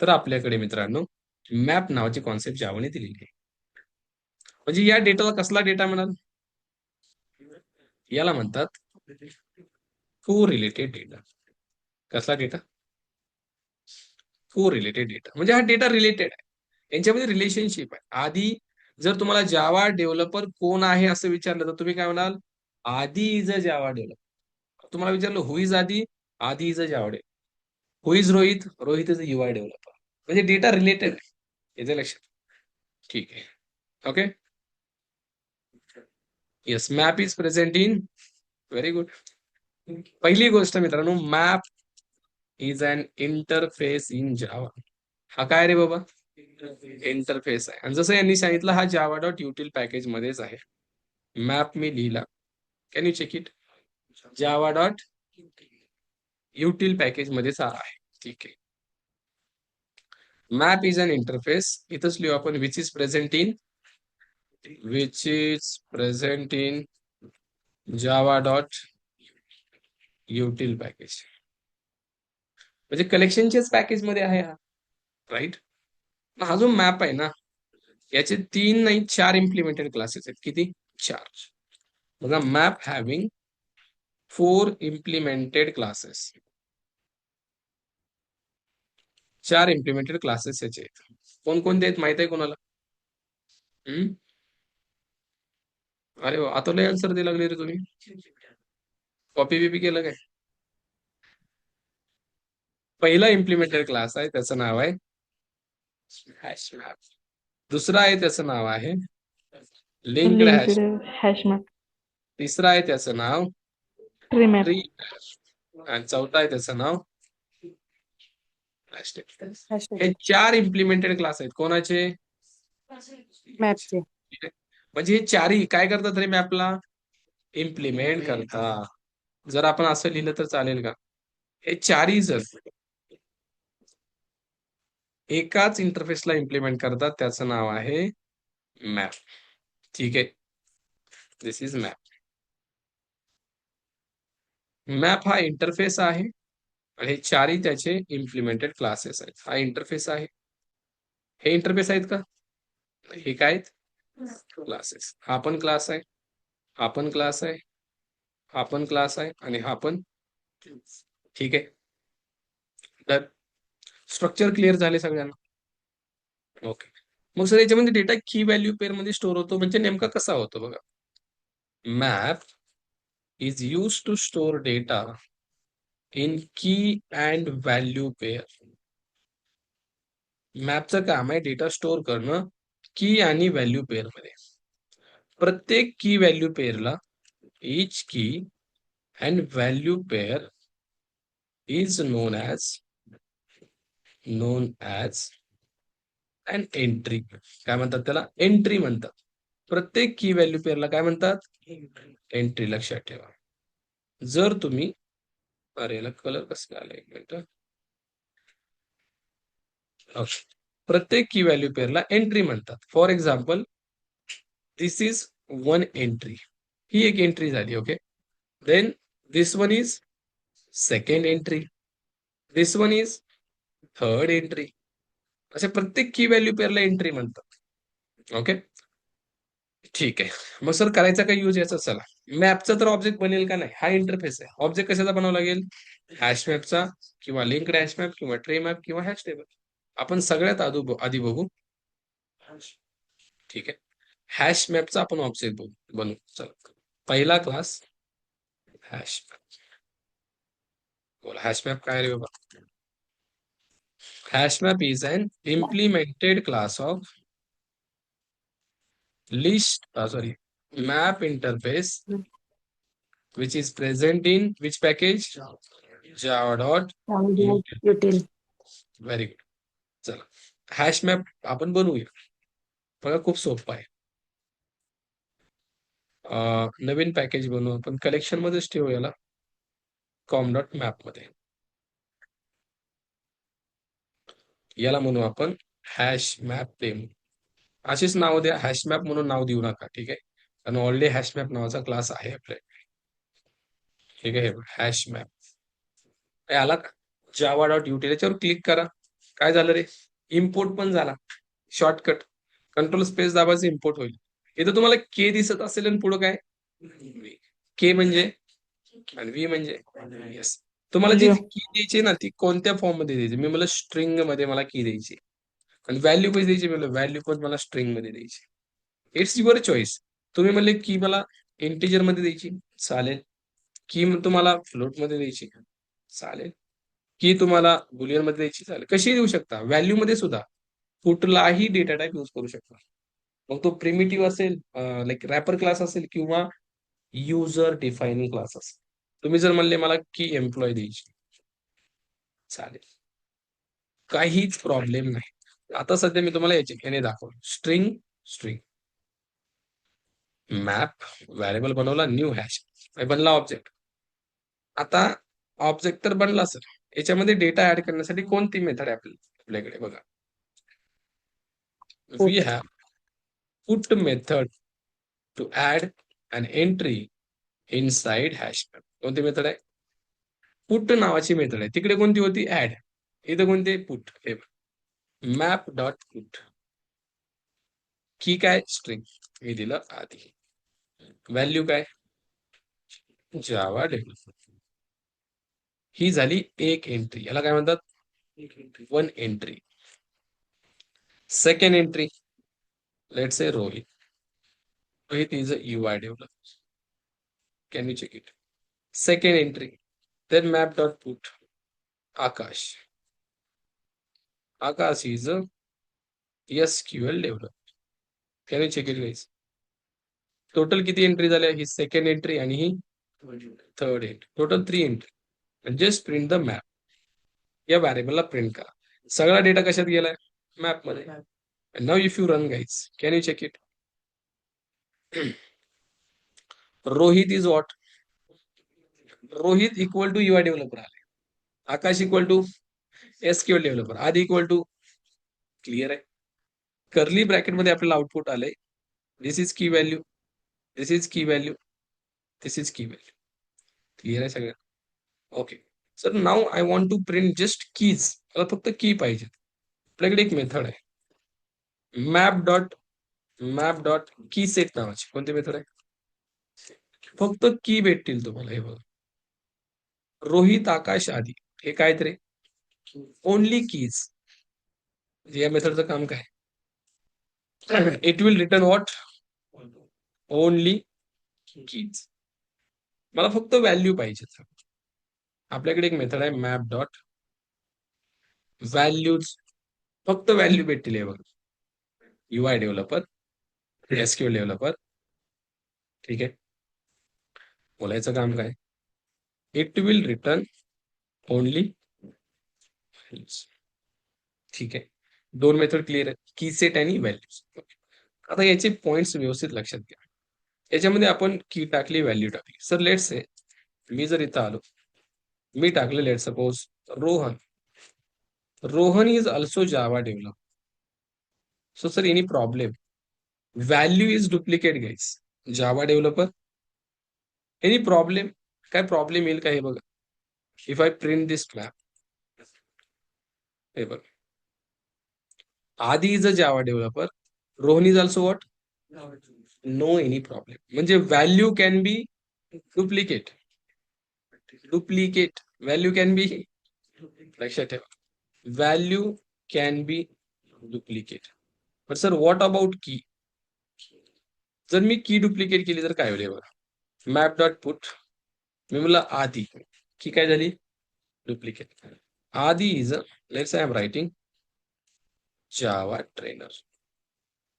Speaker 2: तर आपल्याकडे मित्रांनो मॅप नावाची कॉन्सेप्ट जावाने दिलेली आहे. म्हणजे या डेटाला कसला डेटा म्हणाल? याला म्हणतात को रिलेटेड डेटा. कसला डेटा? को रिलेटेड डेटा. म्हणजे हा डेटा रिलेटेड आहे, यांच्यामध्ये रिलेशनशिप आहे. आधी जर तुम्हाला जावा डेव्हलपर कोण आहे असं विचारलं तर तुम्ही काय म्हणाल? आदी इज अ जावा डेव्हलपर. तुम्हाला विचारलं हु इज आदी? आदी is a Java developer. Who is Rohit? Rohit is a UI developer. म्हणजे डेटा रिलेटेड आहे, याचं लक्षात. ठीक आहे. Okay. Yes, map is present in. Very good. पहिली गोष्ट मित्रांनो, map is an interface in Java. हा काय रे बाबा? इंटरफेस आहे. आणि जसं यांनी सांगितलं हा जावा डॉट युटिल पॅकेज मध्येच आहे. मॅप मी लिहिला, can you check it? Java dot util package मध्येच हा आहे. ठीक आहे. Map is an interface. इथंच लिहू आपण which is present in Java dot util package. म्हणजे कलेक्शनच्याच पॅकेज मध्ये आहे हा, राईट? हा जो मॅप आहे ना, याचे 3 नाही 4 इम्प्लिमेंटेड क्लासेस आहेत. किती? 4. बघा, map having 4 implemented classes. 4 implemented classes याचे आहेत. कोणकोणते आहेत माहित आहे कोणाला? अरे वा, आता लय आन्सर द्यायला लागले रे तुम्ही. कॉपी बिपी केलं काय? पहिला इम्प्लिमेंटेड क्लास आहे त्याचं नाव आहे हॅश मॅप. दुसरा आहे त्याचं नाव आहे linked hash.
Speaker 3: Linked hash map.
Speaker 2: तिसरा आहे त्याचं नाव
Speaker 3: ट्री मॅप.
Speaker 2: ट्री. आणि चौथा आहे त्याचं नाव हॅशटॅग. हे 4 इम्प्लिमेंटेड क्लास आहेत. कोणाचे?
Speaker 4: मॅपचे.
Speaker 2: म्हणजे हे 4ही काय करतात रे मॅपला? इम्प्लिमेंट करतात. जर आपण असं लिहिलं तर चालेल का? हे 4ही जर एकाच इंटरफेसला इम्प्लिमेंट करतात, त्याचं नाव आहे मॅप. ठीक आहे. दिस इज मॅप. मॅप हा इंटरफेस आहे आणि हे 4ही त्याचे इम्प्लिमेंटेड क्लासेस आहेत. हा इंटरफेस आहे. हे इंटरफेस आहेत का? हे काय आहेत? क्लासेस. हा पण क्लास आहे, हा पण क्लास आहे, हा पण क्लास आहे, आणि हा पण. ठीक आहे. तर स्ट्रक्चर क्लिअर झाले सगळ्यांना? ओके. मग सर याच्यामध्ये डेटा की व्हॅल्यू पेअर मध्ये स्टोअर होतो, म्हणजे नेमका कसा होतो? बघा, map is use to store data in key and value pair. मॅपचं काम आहे डेटा स्टोअर करणं की आणि व्हॅल्यू पेअर मध्ये. प्रत्येक key value पेअरला each key and value pair is known as an entry. काय म्हणतात त्याला? एंट्री म्हणतात. प्रत्येक की व्हॅल्यू पेअरला काय म्हणतात? एंट्री. लक्षात ठेवा. जर तुम्ही अरे याला कलर कसं आला एक मिनिट. प्रत्येक की व्हॅल्यू पेअरला एंट्री म्हणतात. For example this is one entry. ही एक एंट्री झाली. Okay. Then this one is second entry. This one is third entry. अशा प्रत्येक की व्हॅल्यू पेअरला एंट्री म्हणतात. ओके. ठीक आहे. मग सर करायचा काय यूज याचा? चला, मॅपचा तर ऑब्जेक्ट बनेल का नाही, हा इंटरफेस आहे. ऑब्जेक्ट कशाचा बनावा लागेल? हॅश मॅपचा किंवा लिंक्ड हॅश मॅप किंवा ट्रे मॅप किंवा हॅश टेबल. आपण सगळ्यात आधी बघू. ठीक आहे. हॅश मॅपचा आपण ऑब्जेक्ट बनवू. चला, पहिला क्लास हॅश मॅप. बोला हॅश मॅप काय रे बाबा? Hash map is an implemented class of list sorry map interface which is present in which package? Java.util.
Speaker 4: Util.
Speaker 2: Very good. चला, हॅश मॅप आपण बनवूया. बघा खूप सोपं आहे. नवीन पॅकेज बनवू आपण. कलेक्शन मध्येच ठेवू याला, com.map मध्ये. याला म्हणू आपण हॅश मॅप डेमो. अशीच नाव द्या. हॅश मॅप म्हणून नाव देऊ नका. ठीक आहे. कारण ऑलरेडी हॅश मॅप नावाचा क्लास आहे आपल्याकडे. ठीक आहे. हॅश मॅप आला का? java.util याच्यावर क्लिक करा. काय झालं रे? इम्पोर्ट पण झाला. शॉर्टकट कंट्रोल स्पेस दाबायचं, इम्पोर्ट होईल. इथं तुम्हाला के दिसत असेल आणि पुढं काय? के म्हणजे आणि व्ही म्हणजे येस. तुम्हाला जी
Speaker 3: Value.
Speaker 2: की द्यायची ना, ती कोणत्या फॉर्म मध्ये द्यायची? मी मला स्ट्रिंग मध्ये मला की द्यायची. आणि व्हॅल्यू कशी द्यायची? मला व्हॅल्यू पण मला स्ट्रिंग मध्ये द्यायची. It's your choice. तुम्ही म्हणले की मला इंटिजर मध्ये द्यायची, चालेल. की तुम्हाला फ्लोट मध्ये द्यायची, चालेल. की तुम्हाला बुलियन मध्ये द्यायची, चालेल. कशी देऊ शकता? व्हॅल्यू मध्ये सुद्धा कुठलाही डेटा टाइप यूज करू शकता. मग तो प्रिमिटिव्ह असेल, लाईक रॅपर क्लास असेल किंवा युजर डिफाइनिंग क्लास असेल. तुम्ही जर म्हणले मला की एम्प्लॉय द्यायची, चालेल. काहीच प्रॉब्लेम नाही. आता सध्या मी तुम्हाला याने दाखवलं. स्ट्रिंग स्ट्रिंग मॅप व्हॅरिएबल बनवला, न्यू हॅश बनला ऑब्जेक्ट. आता ऑब्जेक्ट तर बनला सर, याच्यामध्ये डेटा ऍड करण्यासाठी कोणती मेथड आहे आपल्याकडे? बघा, we have put method to add an entry inside hash map. कोणती मेथड आहे? पुट नावाची मेथड आहे. तिकडे कोणती होती? ऍड. इथं कोणते? पुट. हे मॅप डॉट पुट. की काय? स्ट्रिंग. मी दिलं आधी. व्हॅल्यू काय? Java developer. ही झाली एक एंट्री. याला काय म्हणतात? One entry. Second entry, let's say Rohit. Rohit is a UI developer. Can you check it? Second entry. Then map.put. Akash. Akash is a SQL developer. Can you check it, guys? Total किती entry झाल्या? ही second entry आणि ही third entry. Total 3 entry. Just print the map. या व्हॅरिएबलला print करा. सगळा data कशात गेलाय? मॅप मध्ये. Now if you run guys, can you check it? Rohit is what? Rohit equal to UI developer आले. Akash equal to SQL developer. Adi equal to. Clear आहे. Curly bracket मध्ये आपल्याला आउटपुट आलंय. This is key value, this is key value, this is key value. Clear आहे सगळं? Okay. Sir now I want to print just keys. मला फक्त की पाहिजे. आपल्याकडे एक मेथड आहे, मॅप डॉट की सेट नावाची. कोणती मेथड आहे? फक्त की भेटतील तुम्हाला. हे बघा, रोहित, आकाश, आदी. हे काय तरी ओनली कीज. या मेथडचं काम काय? It will return what? Only keys. मला फक्त व्हॅल्यू पाहिजे. आपल्याकडे एक मेथड आहे मॅप डॉट व्हॅल्यूज. फक्त व्हॅल्यू भेटतील. हे बघा, UI डेव्हलपर, SQL डेव्हलपर. ठीक आहे. बोलायचं काम काय? It will return only values. ठीक आहे. 2 मेथड क्लिअर आहे, की सेट आणि व्हॅल्यूज. आता याचे पॉइंट्स व्यवस्थित लक्षात घ्या. याच्यामध्ये आपण की टाकली, व्हॅल्यू टाकली. सर लेट्स से मी जर इथं आलो, मी टाकले let suppose Rohan. Rohan is also Java developer. So sir any problem? Value is duplicate guys. Java developer any problem? काय प्रॉब्लेम येईल का हे बघा. If I print this map, हे बघा, Aadi is a Java developer, Rohan is also what? No any problem. म्हणजे value can be duplicate. Duplicate value can be, लक्षात ठेवा, value can be duplicate. But sir what about key? जर मी की duplicate केली तर काय होईल बघा. मॅप डॉट पुट, मी म्हणलं आधी, की काय झाली? डुप्लिकेट. आधी is let's I am writing Java trainer.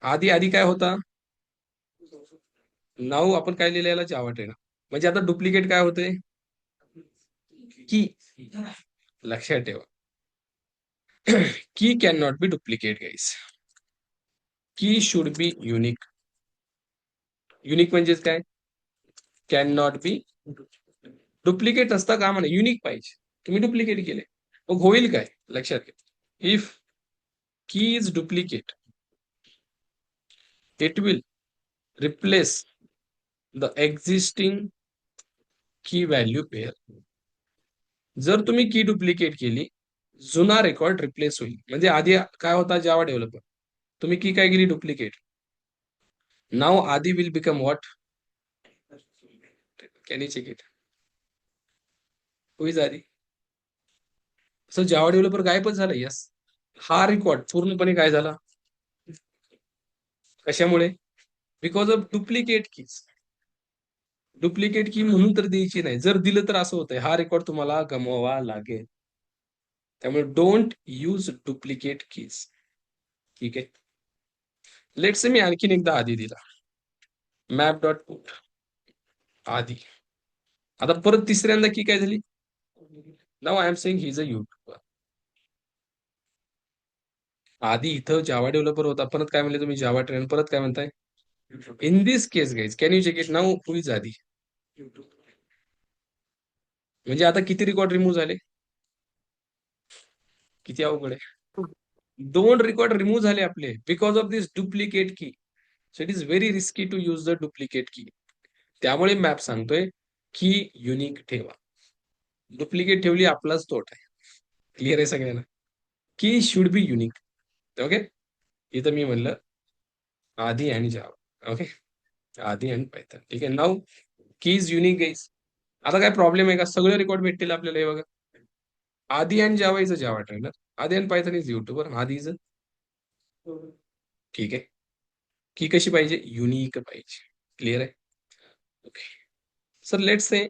Speaker 2: आधी आधी काय होता? नाव आपण काय लिहिलं याला? जावा ट्रेनर. म्हणजे आता डुप्लिकेट काय होते? की. लक्षात ठेवा, की कॅन नॉट बी डुप्लिकेट गाईस. की शुड बी युनिक. युनिक म्हणजेच काय? कॅन नॉट बी डुप्लिकेट असता का म्हणा, युनिक पाहिजे. तुम्ही डुप्लिकेट केले, मग होईल काय? लक्षात घ्या, इफ की is duplicate, it will replace the existing की व्हॅल्यू पेअर. जर तुम्ही की डुप्लिकेट केली, जुना रेकॉर्ड रिप्लेस होईल. म्हणजे आधी काय होता? Java developer. तुम्ही की काय केली? डुप्लिकेट. नाव Adi will become what? Can you check it? Who is Adi? So Java developer गायबच झाला. यस, हा रेकॉर्ड पूर्णपणे काय झाला? कशामुळे? Because of duplicate keys. Duplicate key म्हणून तर द्यायची नाही. जर दिलं तर असं होतंय, हा रेकॉर्ड तुम्हाला गमवावा लागेल. त्यामुळे डोंट यूज डुप्लिकेट कीज. ठीक आहे. लेट्स से मी आणखीन एकदा आधी दिला, मॅप डॉट पुट आधी. आता परत तिसऱ्यांदा की काय झाली? Now I am saying he is a YouTuber. आधी इथं जावा डेव्हलपर होता, परत काय म्हणले तुम्ही? Java trainer. परत काय म्हणताय? In this case guys, can you check it now? Who is Aadi? म्हणजे आता किती रेकॉर्ड रिमूव्ह झाले? किती अवघड आहे. 2 रेकॉर्ड रिमूव्ह झाले आपले because of this duplicate key. So it is very risky to use the duplicate key. त्यामुळे मॅप सांगतोय की युनिक ठेवा. डुप्लिकेट ठेवली आपलाच तोट आहे. क्लिअर आहे सगळ्यांना? की शुड बी युनिक. ओके. इथं मी म्हणलं आधी आणि जावा. ओके, आधी आणि पायथन. ठीक आहे. नाव की इज युनिक गाईज. आता काय प्रॉब्लेम आहे का? सगळे रेकॉर्ड भेटतील आपल्याला. हे बघा, आधी आणि Java is a Java trainer, Aadi आणि Python is YouTuber, Aadi is. ठीक आहे. की कशी पाहिजे? युनिक पाहिजे. क्लिअर आहे? Okay. Sir let's say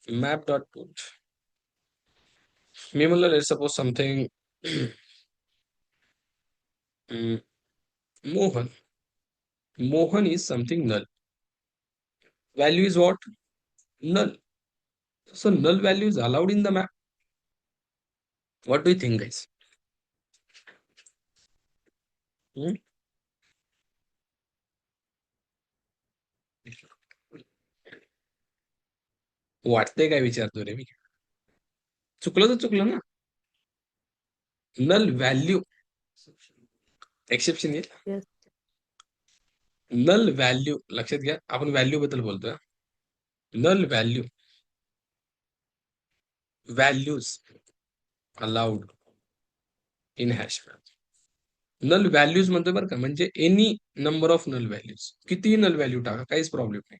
Speaker 2: map dot put, मी म्हणलं let suppose something Mohan. Mohan is something null. Value is what? Null. So null value is allowed in the map. What do you think, guys? Hmm? वाटतंय काय? विचारतो रे मी. चुकलं तर चुकलं ना. Null value exception येईल.
Speaker 4: Yes.
Speaker 2: नल व्हॅल्यू लक्षात घ्या, आपण व्हॅल्यू बद्दल बोलतोय. Null value, values allowed in hash map. Null values म्हणतोय बरं का, म्हणजे any number of null values. कितीही नल व्हॅल्यू टाका, काहीच प्रॉब्लेम नाही.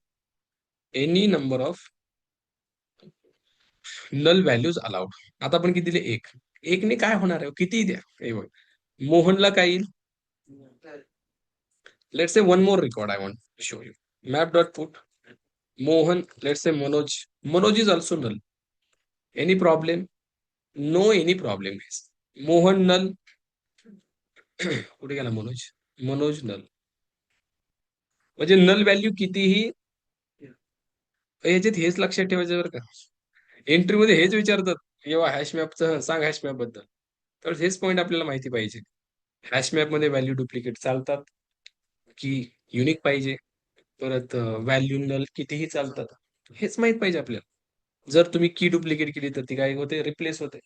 Speaker 2: Any number of null values allowed. आता आपण किती दिले? 1. 1 ने काय होणार आहे? किती द्या. हे बघ, मोहनला काय येईल? Let's say one more record I want to show you. Map dot put Mohan, let's say Manoj. Manoj is also null. Any problem? No any problem. Mohan null. कुठे गेला मनोज? मनोज नल. म्हणजे नल व्हॅल्यू कितीही. याच्यात हेच लक्षात ठेवायचं बरं का, एंट्री मध्ये हेच विचारतात जेव्हा हॅश मॅपचं सांग हॅश मॅप बद्दल. तर हेच पॉईंट आपल्याला माहिती पाहिजे. हॅश मॅप मध्ये व्हॅल्यू डुप्लिकेट चालतात, की युनिक पाहिजे, परत व्हॅल्यू नल कितीही चालतात. हेच माहित पाहिजे आपल्याला. जर तुम्ही की डुप्लिकेट केली तर ती काय होते, रिप्लेस होते.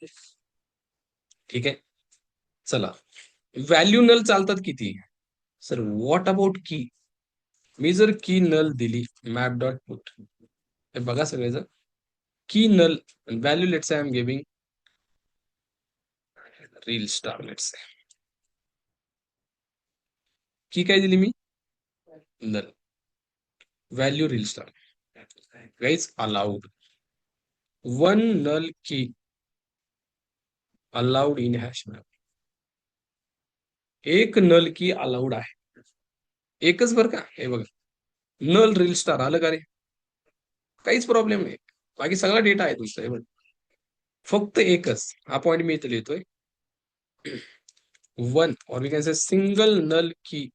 Speaker 2: ठीक आहे, चला. व्हॅल्यू नल चालतात किती? सर व्हॉट अबाउट की? मी जर की नल दिली, मॅप डॉट पुट, हे बघा सगळेजण, key null value let's I am giving reel star, let's key काय दिली मी? Null. Value reel star. Guys allowed one null key allowed in hash map. एक नल की अलाउड आहे, एकच बरं का. हे बघा, नल रील स्टार आलं का रे? काहीच प्रॉब्लेम नाही, बाकी सगळा डेटा आहे तुमचा. हे बघा, फक्त एकच. हा पॉइंट मी इथे लिहितोय. One or we can say single null key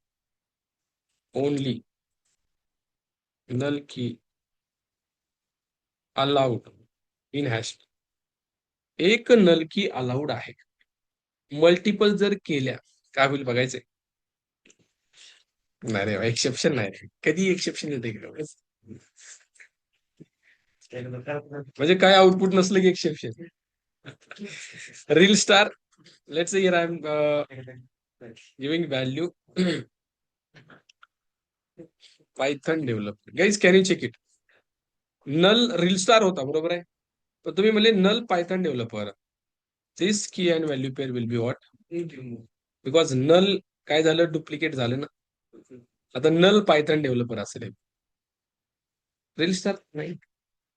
Speaker 2: only, null key allowed in hash. एक नल की अलाउड आहे. मल्टिपल जर केल्या काय होईल बघायचंय. नाही रे, एक्सेप्शन नाही रे. कधी एक्सेप्शन येते का? म्हणजे काय आउटपुट नसलं की exception. Reel star, let's say here I am giving value Python developer. Guys can you check it? Null reel star होता, बरोबर आहे, पण तुम्ही म्हणले null Python developer. This key and value pair will be what? Because null काय झालं, duplicate झालं ना. आता नल पायथन डेव्हलपर असेल, रील स्टार नाही.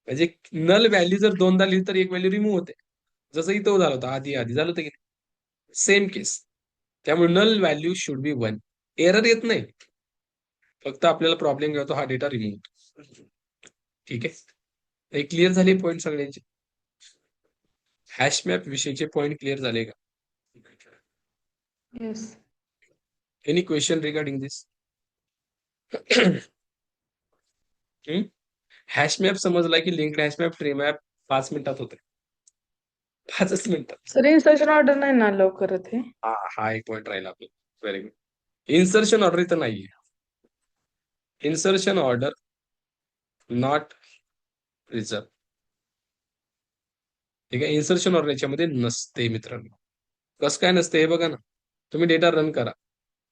Speaker 2: म्हणजे नल व्हॅल्यू जर दोनदा लिहिली तर एक व्हॅल्यू रिमूव्ह होते, जसं इथं झालं होतं, आधी आधी झालं होतं की सेम केस. त्यामुळे null value should be one. Error येत नाही, फक्त आपल्याला प्रॉब्लेम घेतो हा डेटा रिमूव्ह. ठीक आहे, हे क्लिअर झाले पॉईंट सगळ्यांचे? हॅश मॅप विषयीचे पॉईंट क्लिअर झाले का?
Speaker 1: येस.
Speaker 2: एनी क्वेश्चन रिगार्डिंग दिस? हॅश मॅप समजला की linked hash map, tree map 5 मिनिटात होते. 5च मिनिटात.
Speaker 1: सर इन्सर्शन ऑर्डर नाही ना अलाउ करत हे?
Speaker 2: हा एक पॉईंट राहिला आपला. Very good. इन्सर्शन ऑर्डर इथं नाहीये. Insertion order not reserve. ठीक आहे, इन्सर्शन ऑर्डर याच्यामध्ये नसते मित्रांनो. कसं काय नसते हे बघा ना. तुम्ही डेटा रन करा,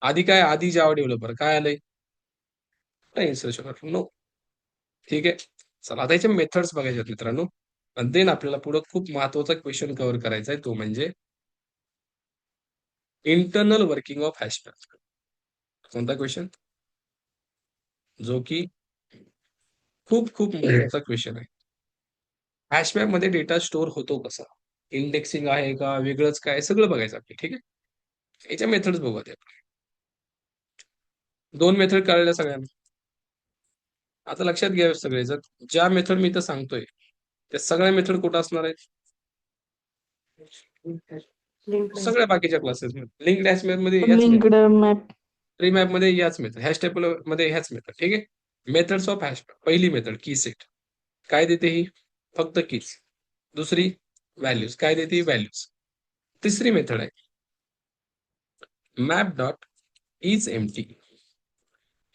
Speaker 2: आधी काय, आधी जावा डेव्हलपर काय आलंय, इन्सर्शन ऑर्डर नो. ठीक आहे, चला आता याचे मेथड्स बघायचे आहेत मित्रांनो. आणि देन आपल्याला पुढे खूप महत्वाचा क्वेश्चन कव्हर करायचा आहे, तो म्हणजे internal working of hash map. कोणता क्वेश्चन? जो की खूप खूप महत्वाचा क्वेश्चन आहे. हॅश मॅप मध्ये डेटा स्टोअर होतो कसा, इंडेक्सिंग आहे का, वेगळंच काय, सगळं बघायचं आपलं. ठीक आहे, याच्या मेथड्स बघूया आपण. 2 मेथड कळल्या सगळ्यांना? आता लक्षात घ्या सगळे, जर ज्या मेथड मी इथं सांगतोय त्या सगळ्या मेथड कुठं असणार आहेत?
Speaker 4: लिंक
Speaker 2: सगळ्या बाकीच्या क्लासेस मध्ये. लिंक हॅश मॅप मध्ये ह्याच method,
Speaker 3: linked map.
Speaker 2: Tree map मध्ये ह्याच मेथड, हॅश टेबल मध्ये ह्याच मेथड. ठीक आहे, मेथड्स ऑफ हॅश मॅप. पहिली मेथड की सेट, काय देते ही? फक्त कीज. दुसरी व्हॅल्यूज, काय देते? व्हॅल्यूज. तिसरी मेथड आहे map dot is empty.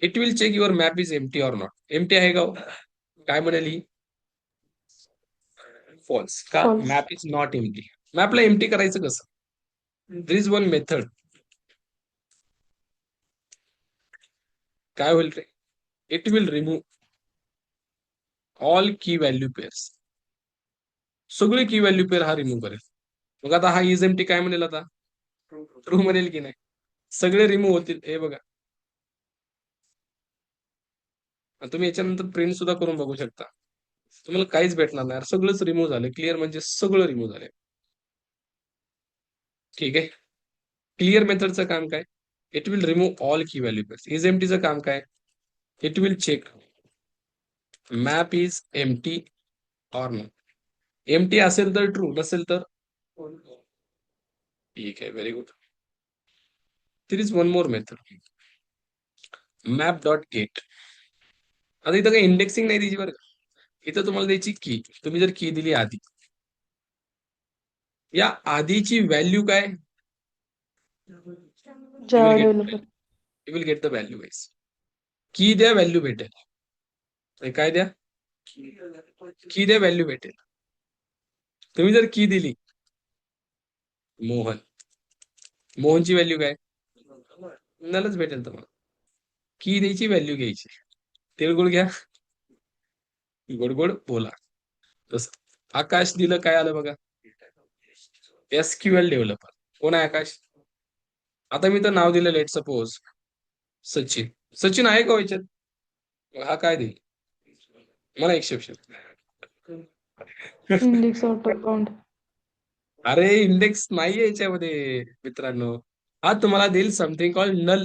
Speaker 2: It will check your map is empty or not. Empty आहे का? काय म्हणेल ही? फॉल्स. का?
Speaker 3: False.
Speaker 2: Map is not empty. मॅपला एम्प्टी करायचं कसं? There is one method. काय होईल रे? It will remove all key value pairs. सगळे की व्हॅल्यू पेअर हा रिमूव्ह करेल. मग आता हा इज एम्प्टी काय म्हणेल? आता ट्रू म्हणेल की नाही? सगळे रिमूव्ह होतील. हे बघा, तुम्ही याच्यानंतर प्रिंट सुद्धा करून बघू शकता, तुम्हाला काहीच भेटणार नाही, सगळंच रिमूव्ह झालं. क्लिअर म्हणजे सगळं रिमूव्ह झालंय. ठीक आहे, क्लिअर मेथडचं काम काय? It will remove all key value pairs. Is एम्प्टीचं काम काय? It will check map is empty or not. Empty असेल तर ट्रू, नसेल तर ठीक आहे. Very good. There is one more method, map dot get. आता इथं काही इंडेक्सिंग नाही द्यायची बरं का, इथं तुम्हाला द्यायची की. तुम्ही जर की दिली आधी, या आधीची व्हॅल्यू काय?
Speaker 3: Java developer.
Speaker 2: You will get the value wise. Key द्या, व्हॅल्यू भेटेल. काय द्या? की द्या व्हॅल्यू भेटेल. तुम्ही जर की दिली मोहन, मोहनची व्हॅल्यू काय, नलच भेटेल तुम्हाला. की द्यायची, व्हॅल्यू घ्यायची. तिळगुळ घ्या, गोड गोड बोला. तसं आकाश दिलं, काय आलं बघा, SQL डेव्हलपर. कोण आहे आकाश? आता मी तर नाव दिलं, लेट सपोज सचिन. सचिन आहे का हो याच्यात? मग हा काय देईल मला? एक्सेप्शन.
Speaker 1: Index auto count.
Speaker 2: अरे इंडेक्स नाहीये याच्यामध्ये मित्रांनो. हा तुम्हाला देईल समथिंग कॉल्ड नल.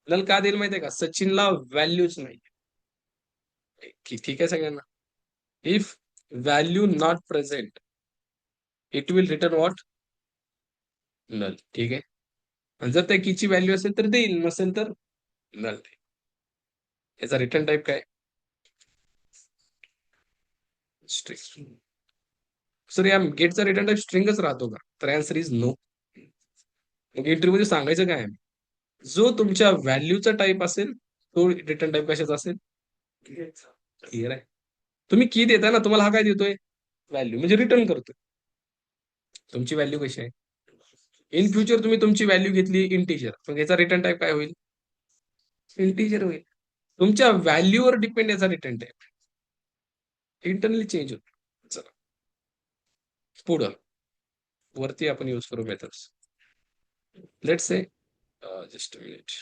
Speaker 2: नल का देईल माहितीये का? सचिनला व्हॅल्यूच नाही. ठीक आहे सगळ्यांना. If value not present, it will return what, null. ठीक आहे. आणि जर त्या कीची व्हॅल्यू असेल तर देईल, नसेल तर नल देईल. याचा रिटर्न टाईप काय? स्ट्रिंग. सर या गेटचा रिटर्न टाईप स्ट्रिंगच राहतो का? तर आन्सर इज नो. मग इंटरव्ह्यू मध्ये सांगायचं काय? जो तुमच्या व्हॅल्यूचा टाईप असेल तो रिटर्न टाईप कशाचा असेल? क्लिअर आहे. तुम्ही की देताय ना, तुम्हाला हा काय देतोय? व्हॅल्यू, म्हणजे रिटर्न करतोय. तुमची व्हॅल्यू कशी आहे? इन फ्युचर तुम्ही तुमची व्हॅल्यू घेतली इंटिजर, मग याचा रिटर्न टाईप काय होईल? इंटिजर होईल. तुमच्या व्हॅल्यूवर डिपेंड याचा रिटर्न टाईप इंटरनली चेंज होतो. चला पुढं वरती आपण यूज करू methods. Let's say just a minute.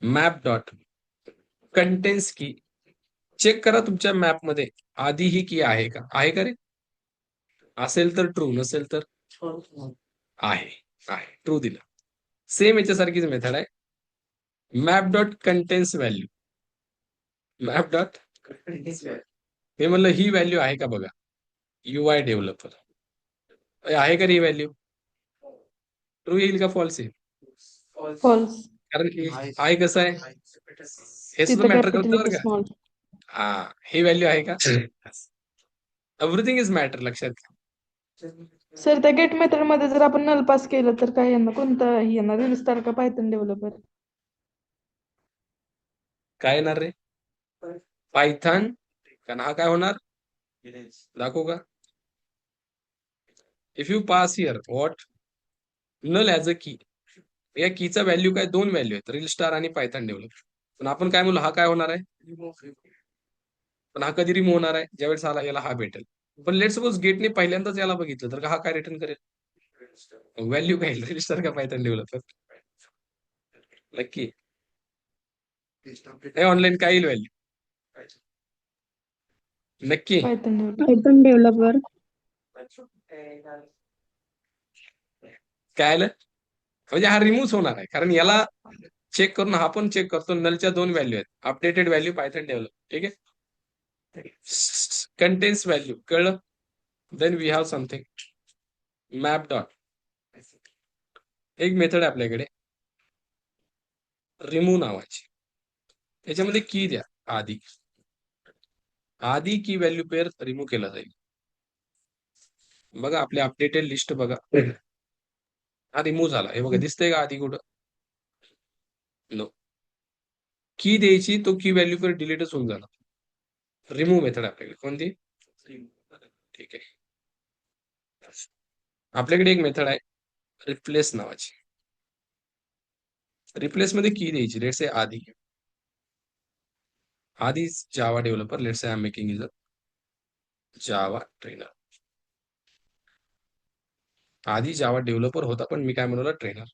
Speaker 2: Map dot contains की. चेक करा तुमच्या मॅप मध्ये आधी ही की आहे का? आहे का रे? असेल तर ट्रू, नसेल तर आहे. आहे, ट्रू दिलं. सेम याच्यासारखीच मेथड आहे. Map dot contains value. Map dot हे म्हणलं ही व्हॅल्यू आहे का बघा. UI डेव्हलपर आहे का रे ही व्हॅल्यू? ट्रू येईल का फॉल्स येईल?
Speaker 1: फॉल्स.
Speaker 2: कारण की आहे कसं आहे, हे सुद्धा
Speaker 1: तिथं
Speaker 2: मॅटर
Speaker 1: कॅपिटल
Speaker 2: करतं बरं
Speaker 1: इथं
Speaker 2: का.
Speaker 1: स्मॉल.
Speaker 2: हा, ही व्हॅल्यू आहे का? एव्हरीथिंग इज मॅटर, लक्षात घ्या.
Speaker 1: सर त्या गेट मेथड मध्ये जर आपण नल पास केलं तर काय येणार? कोणतं हे येणार? रील स्टार का पायथन डेव्हलपर?
Speaker 2: काय येणार रे? पायथन. कारण हा काय होणार? दाखवू का? If you pass here what, null as a key. या कीचा व्हॅल्यू काय? दोन व्हॅल्यू आहेत, रील स्टार आणि पायथन डेव्हलपर. पण आपण काय म्हणलो, हा काय होणार आहे? पण हा कधी रिमूव्ह होणार आहे? ज्यावेळेस याला हा भेटेल. पण लेट सपोज गेटने पहिल्यांदाच याला बघितलं तर हा काय रिटर्न करेल? व्हॅल्यू काय? रील स्टार का पायथन डेव्हलपर? नक्की हे ऑनलाईन काय येईल व्हॅल्यू? नक्की
Speaker 1: पायथन डेव्हलपर.
Speaker 4: Python developer.
Speaker 2: काय आलं? म्हणजे हा रिमूव्ह होणार आहे, कारण याला चेक करून हा पण चेक करतो. नलच्या दोन व्हॅल्यू आहेत, अपडेटेड व्हॅल्यू, पायथन डेव्हलप. ठीक आहे. कंटेन्स व्हॅल्यू कळलं. Then we have something map dot. एक मेथड आहे आपल्याकडे रिमूव्ह नावाची. त्याच्यामध्ये की द्या आधी. आधी की व्हॅल्यू पेअर रिमूव्ह केला जाईल. बघा आपल्या अपडेटेड लिस्ट बघा, हा रिमूव्ह झाला. हे बघा दिसतंय का आधी कुठं? नो. की द्यायची, तो की व्हॅल्यू पेअर डिलीटच होऊन जाणार. रिमूव्ह मेथड आपल्याकडे कोणती? ठीक आहे. आपल्याकडे एक मेथड आहे रिप्लेस नावाची. रिप्लेस मध्ये की द्यायची. Let's say Aadi. Aadi Java developer. Let's say I am making is a Java trainer. आधी जावा डेव्हलपर होता, पण मी काय म्हणलं, trainer.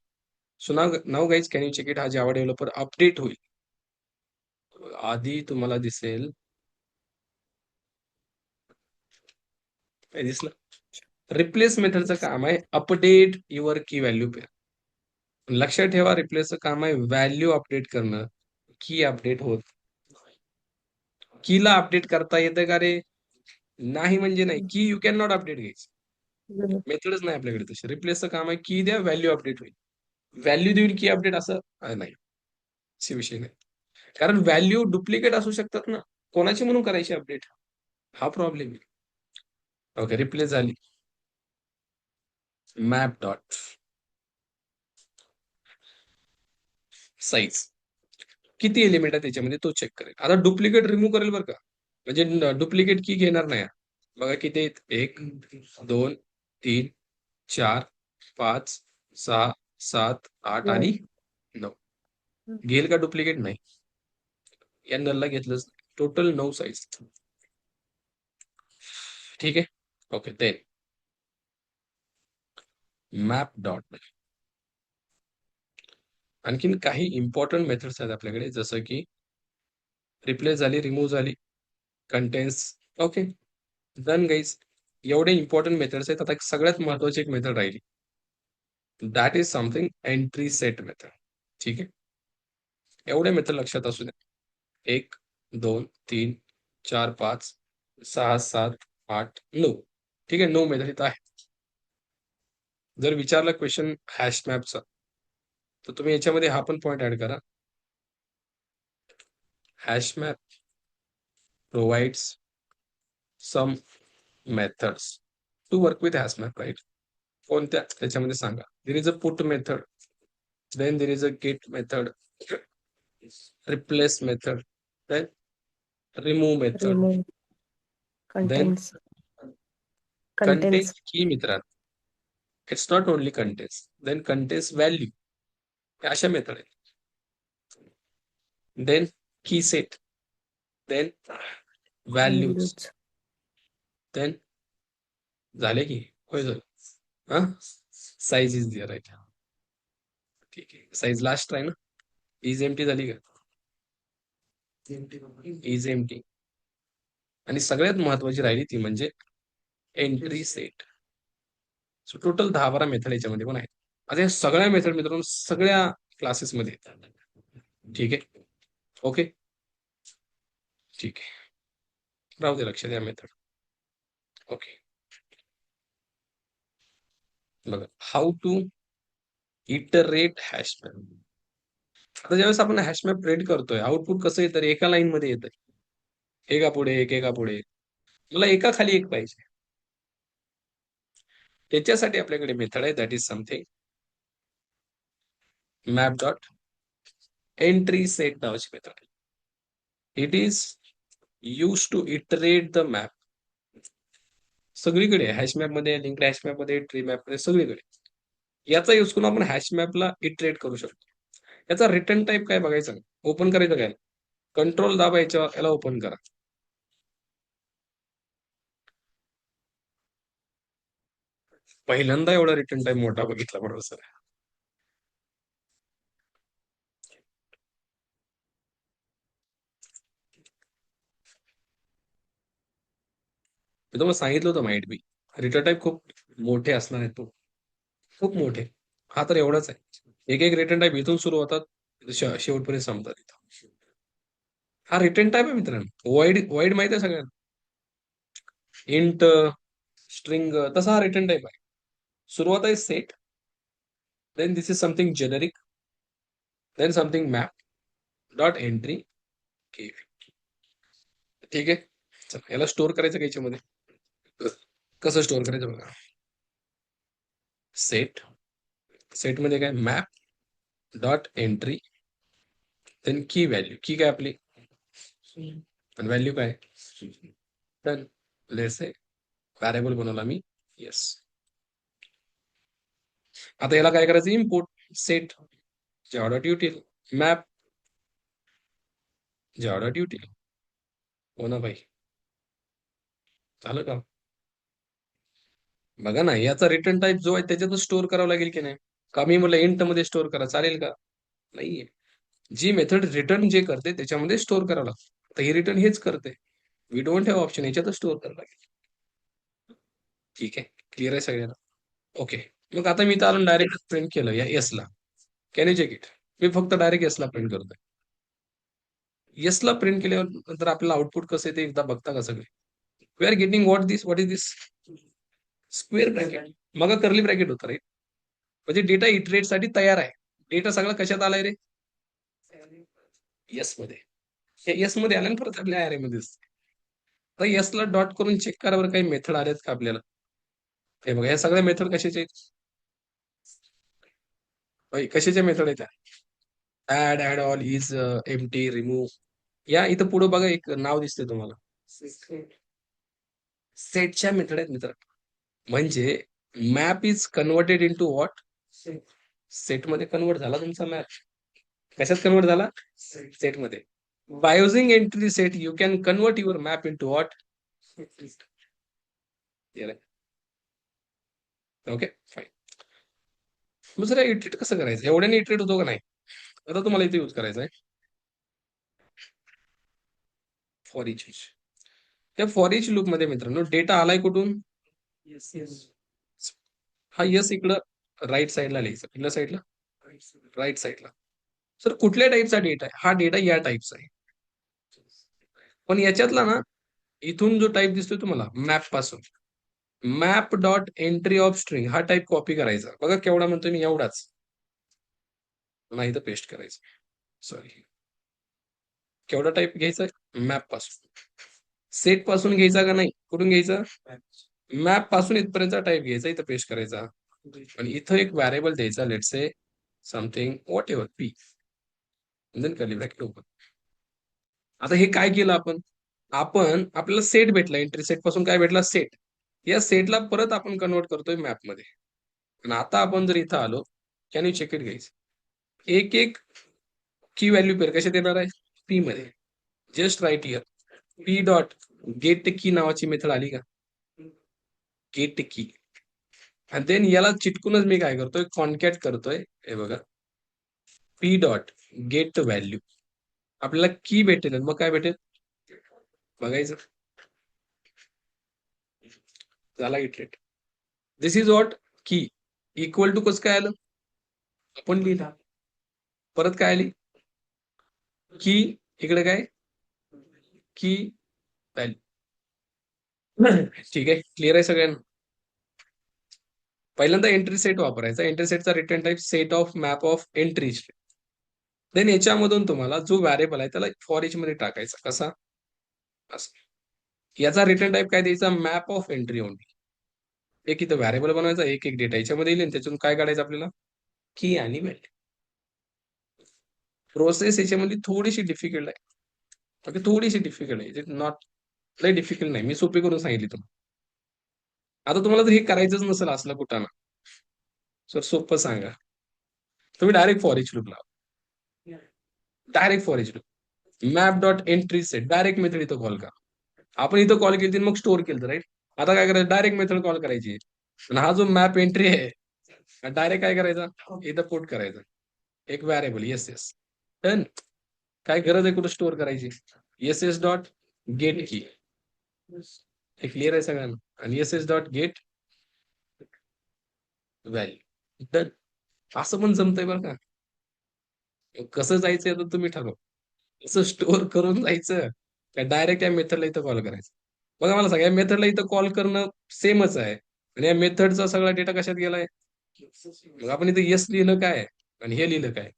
Speaker 2: So now guys can you check it. हा जावा डेव्हलपर अपडेट होईल. आधी तुम्हाला दिसेल, काय दिसलं? रिप्लेस मेथडचं काम आहे अपडेट युअर की व्हॅल्यू पेअर. लक्षात ठेवा, रिप्लेसचं काम आहे व्हॅल्यू अपडेट करणं, की अपडेट होत. कीला अपडेट करता येतं का रे? नाही म्हणजे नाही. की यू कॅन नॉट अपडेट घ्यायची. मेथडच नाही आपल्याकडे तशी. रिप्लेसचं काम आहे की द्या, व्हॅल्यू अपडेट होईल. व्हॅल्यू देऊन की अपडेट असं नाही, असे विषय नाही. कारण व्हॅल्यू डुप्लिकेट असू शकतात ना, कोणाची म्हणून करायची अपडेट? हा प्रॉब्लेम आहे. ओके, रिप्लेस झाली. Map dot size. किती एलिमेंट आहे त्याच्यामध्ये तो चेक करेल. आता डुप्लिकेट रिमूव्ह करेल बरं का, म्हणजे डुप्लिकेट की घेणार नाही. बघा किती आहेत, 1 2 3 4 5 6 7 8 आणि 9. घेईल का डुप्लिकेट? नाही. या नलला घेतलंच नाही. Total 9 size. ठीक आहे. ओके. Then map dot. आणखीन काही इम्पॉर्टंट मेथड्स आहेत आपल्याकडे, जसं की रिप्लेस झाली, रिमूव्ह झाली, कंटेन्स. Okay done guys. एवढे इम्पॉर्टंट मेथड्स आहेत. आता एक सगळ्यात महत्वाची एक मेथड राहिली, that is something entry set method. ठीक आहे. एवढे मेथड लक्षात असू द्या. 1 2 3 4 5 6 7 8 9. ठीक आहे. 9 मेथड इथं आहे. जर विचारला क्वेश्चन हॅश मॅपचा, तर तुम्ही याच्यामध्ये हा पण पॉइंट ऍड करा. Hash map provides some methods to work with hash map, right? कोणत्या त्याच्यामध्ये सांगा. there is a put method, then there is a get method, replace method, then remove method,
Speaker 4: Remove
Speaker 2: then
Speaker 4: contents.
Speaker 2: contains
Speaker 4: Contents.
Speaker 2: key मित्रात. it's not only contains, then contains value. या अशा method आहेत. then key set, then values,
Speaker 4: Values.
Speaker 2: then झाले की होय झालं. हा size is dear right. ठीक आहे. साईज लास्ट आहे ना. इज एम्प्टी झाली का? Is empty. आणि सगळ्यात महत्वाची राहिली ती म्हणजे entry set. So total 10-12 method याच्यामध्ये पण आहेत. आता या सगळ्या मेथड मित्रांनो सगळ्या क्लासेसमध्ये येतात. ठीक आहे. ओके ठीक आहे. राहू दे लक्षात या मेथड. ओके बघा, how to iterate hash map. आता ज्यावेळेस आपण हॅश मॅप प्रिंट करतोय, आउटपुट कसं येतं? एका लाईन मध्ये येतं. एका पुढे एक, एका पुढे. मला एका खाली एक पाहिजे. त्याच्यासाठी आपल्याकडे मेथड आहे, that is something map dot entry set नावाची मेथड आहे. It is use to iterate the map. सगळीकडे हॅश मॅप मध्ये, लिंक हॅश मॅप मध्ये, ट्री मॅप मध्ये, सगळीकडे याचा यूज करून आपण हॅश मॅपला इटरेट करू शकतो. याचा रिटर्न टाईप काय बघायचं, ओपन करायचं काय, कंट्रोल दाबायचं, याला ओपन करा. पहिल्यांदा एवढा रिटर्न टाइम मोठा बघितला बरोबर सर. मी तुम्हाला सांगितलं होतं माहिती बी, रिटर्न टाइप खूप मोठे असणार आहेत. तो खूप मोठे. हा तर एवढाच आहे. एक एक रिटर्न टाइप इथून सुरू होतात, शेवटपर्यंत संपतात इथं. हा रिटर्न टाइप आहे मित्रांनो. वाईड वाईड माहिती आहे सगळ्यांना. इंट, स्ट्रिंग, तसा हा रिटर्न टाइप आहे. सुरुवात आहे set, then this is something generic, then something map dot entry key. ठीक आहे. चला याला स्टोअर करायचं का याच्यामध्ये? कसं स्टोअर करायचं बघा. सेट, सेट मध्ये काय, मॅप डॉट एंट्री, देन की व्हॅल्यू. की काय आपली, आणि व्हॅल्यू काय, डन. लेट्स से व्हॅरिएबल बनवला मी. येस. आता याला काय करायचं, import set Java dot util map Java dot util. हो ना भाई, झालं का? बघा ना, याचा रिटर्न टाइप जो आहे त्याच्यातच स्टोअर करावं लागेल की नाही? का मी म्हटलं इंट मध्ये स्टोअर करा, चालेल का? नाहीये. जी मेथड रिटर्न जे करते त्याच्यामध्ये स्टोअर करावं लागतं. तर हे रिटर्न हेच करते. वी डोंट हॅव ऑप्शन, याच्यातच स्टोअर करावं लागेल. ठीक आहे. क्लिअर आहे सगळ्यांना? ओके. मग आता मी तर डायरेक्ट प्रिंट केलं या एसला. Can you check it? मी फक्त डायरेक्ट एसला प्रिंट करतोय. एसला प्रिंट केल्यावर नंतर आपल्याला आउटपुट कसं येते एकदा बघता का सगळे? We are getting what is this? Square bracket. मग कर्ली ब्रॅकेट होतं राईट. म्हणजे डेटा इटरेट साठी तयार आहे. डेटा सगळा कशात आलाय रे? येस मध्ये. येस मध्ये आल्या परत आपल्या अरे मध्ये. तर येसला डॉट करून चेक करा बरं काही मेथड आल्यात का आपल्याला. हे बघा, या सगळ्या मेथड कशाच्या आहेत? कशाच्या मेथड आहेत त्या? Add all is empty remove. या इथं पुढे बघा एक नाव दिसतंय तुम्हाला, सेटच्या मेथड आहेत मित्र. म्हणजे map is converted into what, set मध्ये कन्वर्ट झाला तुमचा मॅप. कशात कन्वर्ट झाला? सेट मध्ये. By using entry set you can convert your map into what. Okay fine. दुसरं इटरेट कसं करायचं? एवढ्याने इटरेट होतो का नाही? आता तुम्हाला इथे यूज करायचं आहे फॉर इच. त्या फॉर इच लूप मध्ये मित्रांनो डेटा आलाय कुठून? हा यस इकडं राईट साईडला लिहायचं. कुठल्या साईडला? राईट साईडला. सर कुठल्या टाईपचा डेटा आहे? हा डेटा या टाईपचा आहे. पण याच्यातला ना, इथून जो टाईप दिसतोय तुम्हाला मॅप पासून, map dot entry of string हा टाईप कॉपी करायचा. बघा केवढा म्हणतोय मी, एवढाच. नाही तर पेस्ट करायचं. सॉरी, केवढा टाईप घ्यायचा? मॅप पासून. सेट पासून घ्यायचा का नाही? कुठून घ्यायचा? मॅप पासून इथपर्यंत टाईप घ्यायचा, इथं पेस्ट करायचा. आणि इथं एक व्हॅरिएबल द्यायचा, let's say something whatever P, then curly bracket open. आता हे काय केलं आपण? आपल्याला सेट भेटला, एंट्री सेट पासून काय भेटला? सेट. या सेटला परत आपण कन्वर्ट करतोय मॅप मध्ये. आणि आता आपण जर इथं आलो, can you check it guys, एक एक की व्हॅल्यू पेअर कशात येणार आहे? पी मध्ये. Just write here P dot get key नावाची मेथड आली का? गेट की. आणि देन याला चिटकूनच मी काय करतोय? कॉन्कॅट करतोय. हे बघा, पी डॉट गेट व्हॅल्यू. आपल्याला की भेटेल, मग काय भेटेल बघायचं. झाला इटरेट. दिस इज वॉट की. इक्वल टू कसं काय आलं? आपण लिहिला. परत काय आली? की. इकडे काय? Key value. ठीक आहे, क्लिअर आहे सगळ्यांना? पहिल्यांदा एंट्री सेट वापरायचा. एंट्री सेटचा return type set of map of entries. Then याच्यामधून तुम्हाला जो व्हॅरिएबल आहे त्याला फॉर इच मध्ये टाकायचा. कसा? असं. याचा रिटर्न टाईप काय द्यायचा? Map of entry only. एक इथं व्हॅरिएबल बनवायचा, एक एक डेटा याच्यामध्ये येईल, आणि त्याच्यातून काय काढायचं आपल्याला? की आणि व्हॅल्यू. प्रोसेस याच्यामध्ये थोडीशी डिफिकल्ट आहे. ओके, थोडीशी डिफिकल्ट आहे. नॉट लय डिफिकल्ट नाही, मी सोपी करून सांगितली तुम्हाला. आता तुम्हाला जर हे करायचंच नसेल असलं कुठं ना, सर सोपं सांगा, तुम्ही डायरेक्ट फॉर इच लूप लावा. Direct for each loop, map dot entry set, direct method इथं कॉल करा. आपण इथं कॉल केली मग स्टोअर केलं, राईट? आता काय करायचं? डायरेक्ट मेथड कॉल करायची. आणि हा जो मॅप एंट्री आहे डायरेक्ट काय करायचा? इथं पुट करायचा एक व्हॅरिएबल येस येस. डन. काय गरज आहे कुठं स्टोअर करायची? एस एस डॉट गेट की. हे क्लिअर आहे सगळ्यांना? आणि S S dot gate value. Done. असं पण जमतंय बरं का. कसं जायचंय तर तुम्ही ठरवा. कसं स्टोअर करून जायचं का डायरेक्ट या मेथडला इथं कॉल करायचं? बघा मला सांगा, या मेथडला इथं कॉल करणं सेमच आहे, आणि या मेथडचा सगळा डेटा कशात गेलाय? मग आपण इथं येस लिहिलं काय आणि हे लिहिलं काय?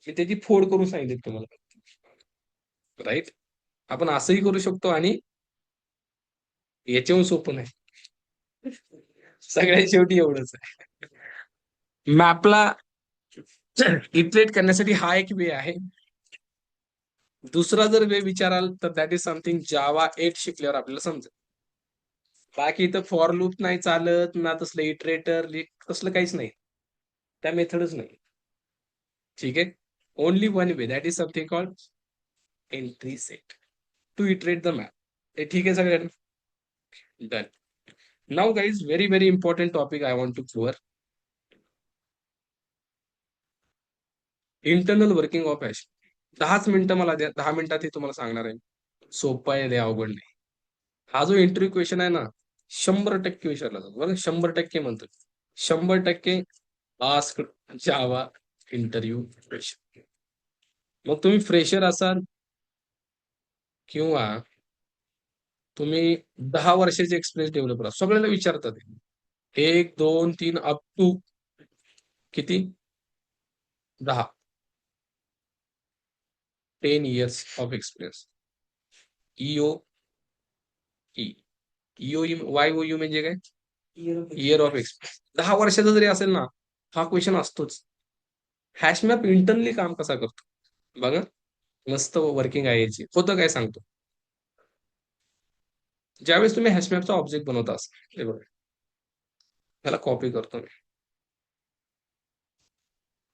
Speaker 2: मी त्याची फोड करून सांगितली तुम्हाला, राईट? आपण असंही करू शकतो, आणि याच्याहून सोपं नाही. सगळ्यात शेवटी एवढंच आहे. मॅपला इटरेट करण्यासाठी हा एक वे आहे. दुसरा जर वे विचाराल तर दॅट इज समथिंग जावा 8 शिकल्यावर आपल्याला समजेल. बाकी इथं फॉर लूप नाही चालत ना, तसलं इटरेटर तसलं काहीच नाही, त्या मेथडच नाही. ठीक आहे, only one way, that is something called entry set to iterate the map. हे ठीक आहे सगळ्यांना? Done. Now guys, very very important topic I want to cover, internal working of hash. 10च मिनिटं मला द्या, 10 मिनिटात हे तुम्हाला सांगणार आहे. सोपं आहे, ते अवघड नाही. हा जो इंटरव्ह्यू क्वेश्चन आहे ना, 100% विचारला जातो बरं. 100% म्हणतो, 100% आस्क जावा इंटरव्ह्यू क्वेश्चन. मग तुम्ही फ्रेशर असाल किंवा तुम्ही 10 वर्षाचे एक्सपिरियन्स डेव्हलपर असाल, सगळ्यांना विचारतात. 1 2 3 अप टू किती? 10. 10 years of experience. E O E E O Y O U म्हणजे काय? Year of experience. 10 वर्षाचा जरी असेल ना, हा क्वेश्चन असतोच. हॅशमॅप इंटरनली काम कसा करतो बघा. मस्त वर्किंग आहे याची. होतं काय सांगतो. ज्यावेळेस तुम्ही हॅशमॅपचा ऑब्जेक्ट बनवता असाल, हे बघा, त्याला कॉपी करतो मी.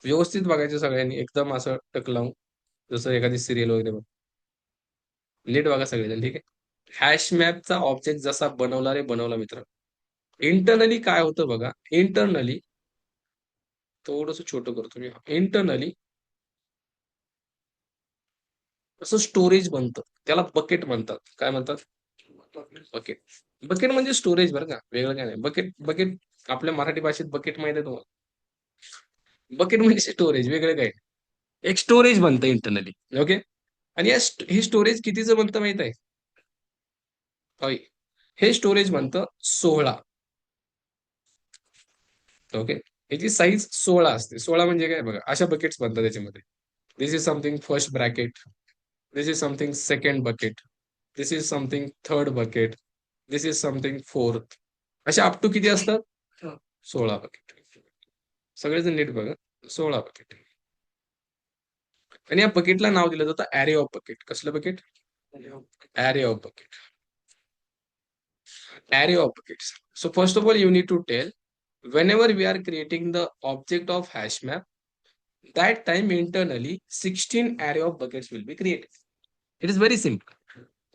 Speaker 2: व्यवस्थित बघायचं सगळ्यांनी, एकदम असं टक लावून, जसं एखादी सिरियल वगैरे बघ. नीट बघा सगळेजण, ठीक आहे. हॅशमॅपचा ऑब्जेक्ट जसा बनवला रे बनवला मित्र. इंटरनली काय होतं बघा. इंटरनली थोडंसं छोटं करतो मी. इंटरनली असं स्टोरेज बनतं, त्याला बकेट म्हणतात. काय म्हणतात? बकेट. बकेट म्हणजे स्टोरेज बरं का, वेगळं काय नाही. बकेट बकेट आपल्या मराठी भाषेत बकेट माहिती आहे तुम्हाला. बकेट म्हणजे स्टोरेज, वेगळं काय नाही. एक स्टोरेज बनतं इंटरनली. ओके. आणि हे स्टोरेज कितीचं बनतं माहित आहे? होय. हे स्टोरेज बनतं 16. ओके. याची साईज 16 असते. 16 म्हणजे काय बघा, अशा बकेट्स बनतात त्याच्यामध्ये. This is something first bracket, this is something second bucket, this is something third bucket, this is something fourth. अशा अप टू किती असतात? 16 बकेट. सगळेजण नीट बघा, 16 बकेट. आणि या बकेटला नाव दिलं जातं ॲरे ऑफ बकेट. कसलं bucket? Array of bucket. Array of buckets. So first of all, you need to tell whenever we are creating the object of hash map, that time internally 16 array of buckets will be created. It is very simple.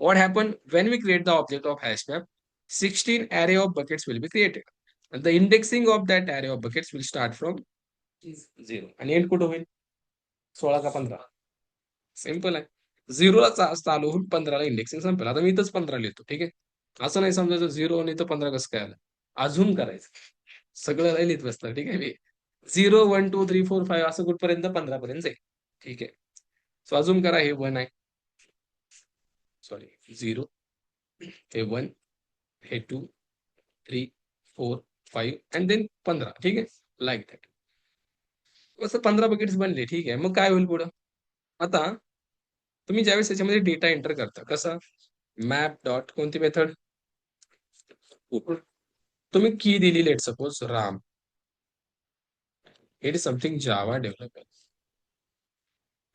Speaker 2: What happened when we create the object of hash map? 16 array of buckets will be created. And the indexing of that array of buckets will start from 0. आणि end कुठं होईल? 16 का 15? Simple आहे. 0 ला चालू होऊन 15 ला indexing संपेल. आता मी इथंच 15 लिहितो, ठीक आहे. असं नाही समजायचं 0 आणि इथं 15 कसं काय आलं. अजून करायचं. सगळं नाही लिहित बसतं, ठीक आहे. 0 1 2 3 4 5 असं कुठपर्यंत 15 पर्यंत जाईल, ठीक आहे. सो अजून करा. हे 1 आहे, सॉरी 0, हे 1, हे 2 3 4 5 अँड देन 15, ठीक आहे. Like that. असं 15 बकेट्स बनले, ठीक आहे. मग काय होईल पुढं? आता तुम्ही ज्यावेळेस त्याच्यामध्ये डेटा एंटर करता, कसा? मॅप डॉट कोणती मेथड? तुम्ही की दिली, let suppose Ram. It is something Java developer.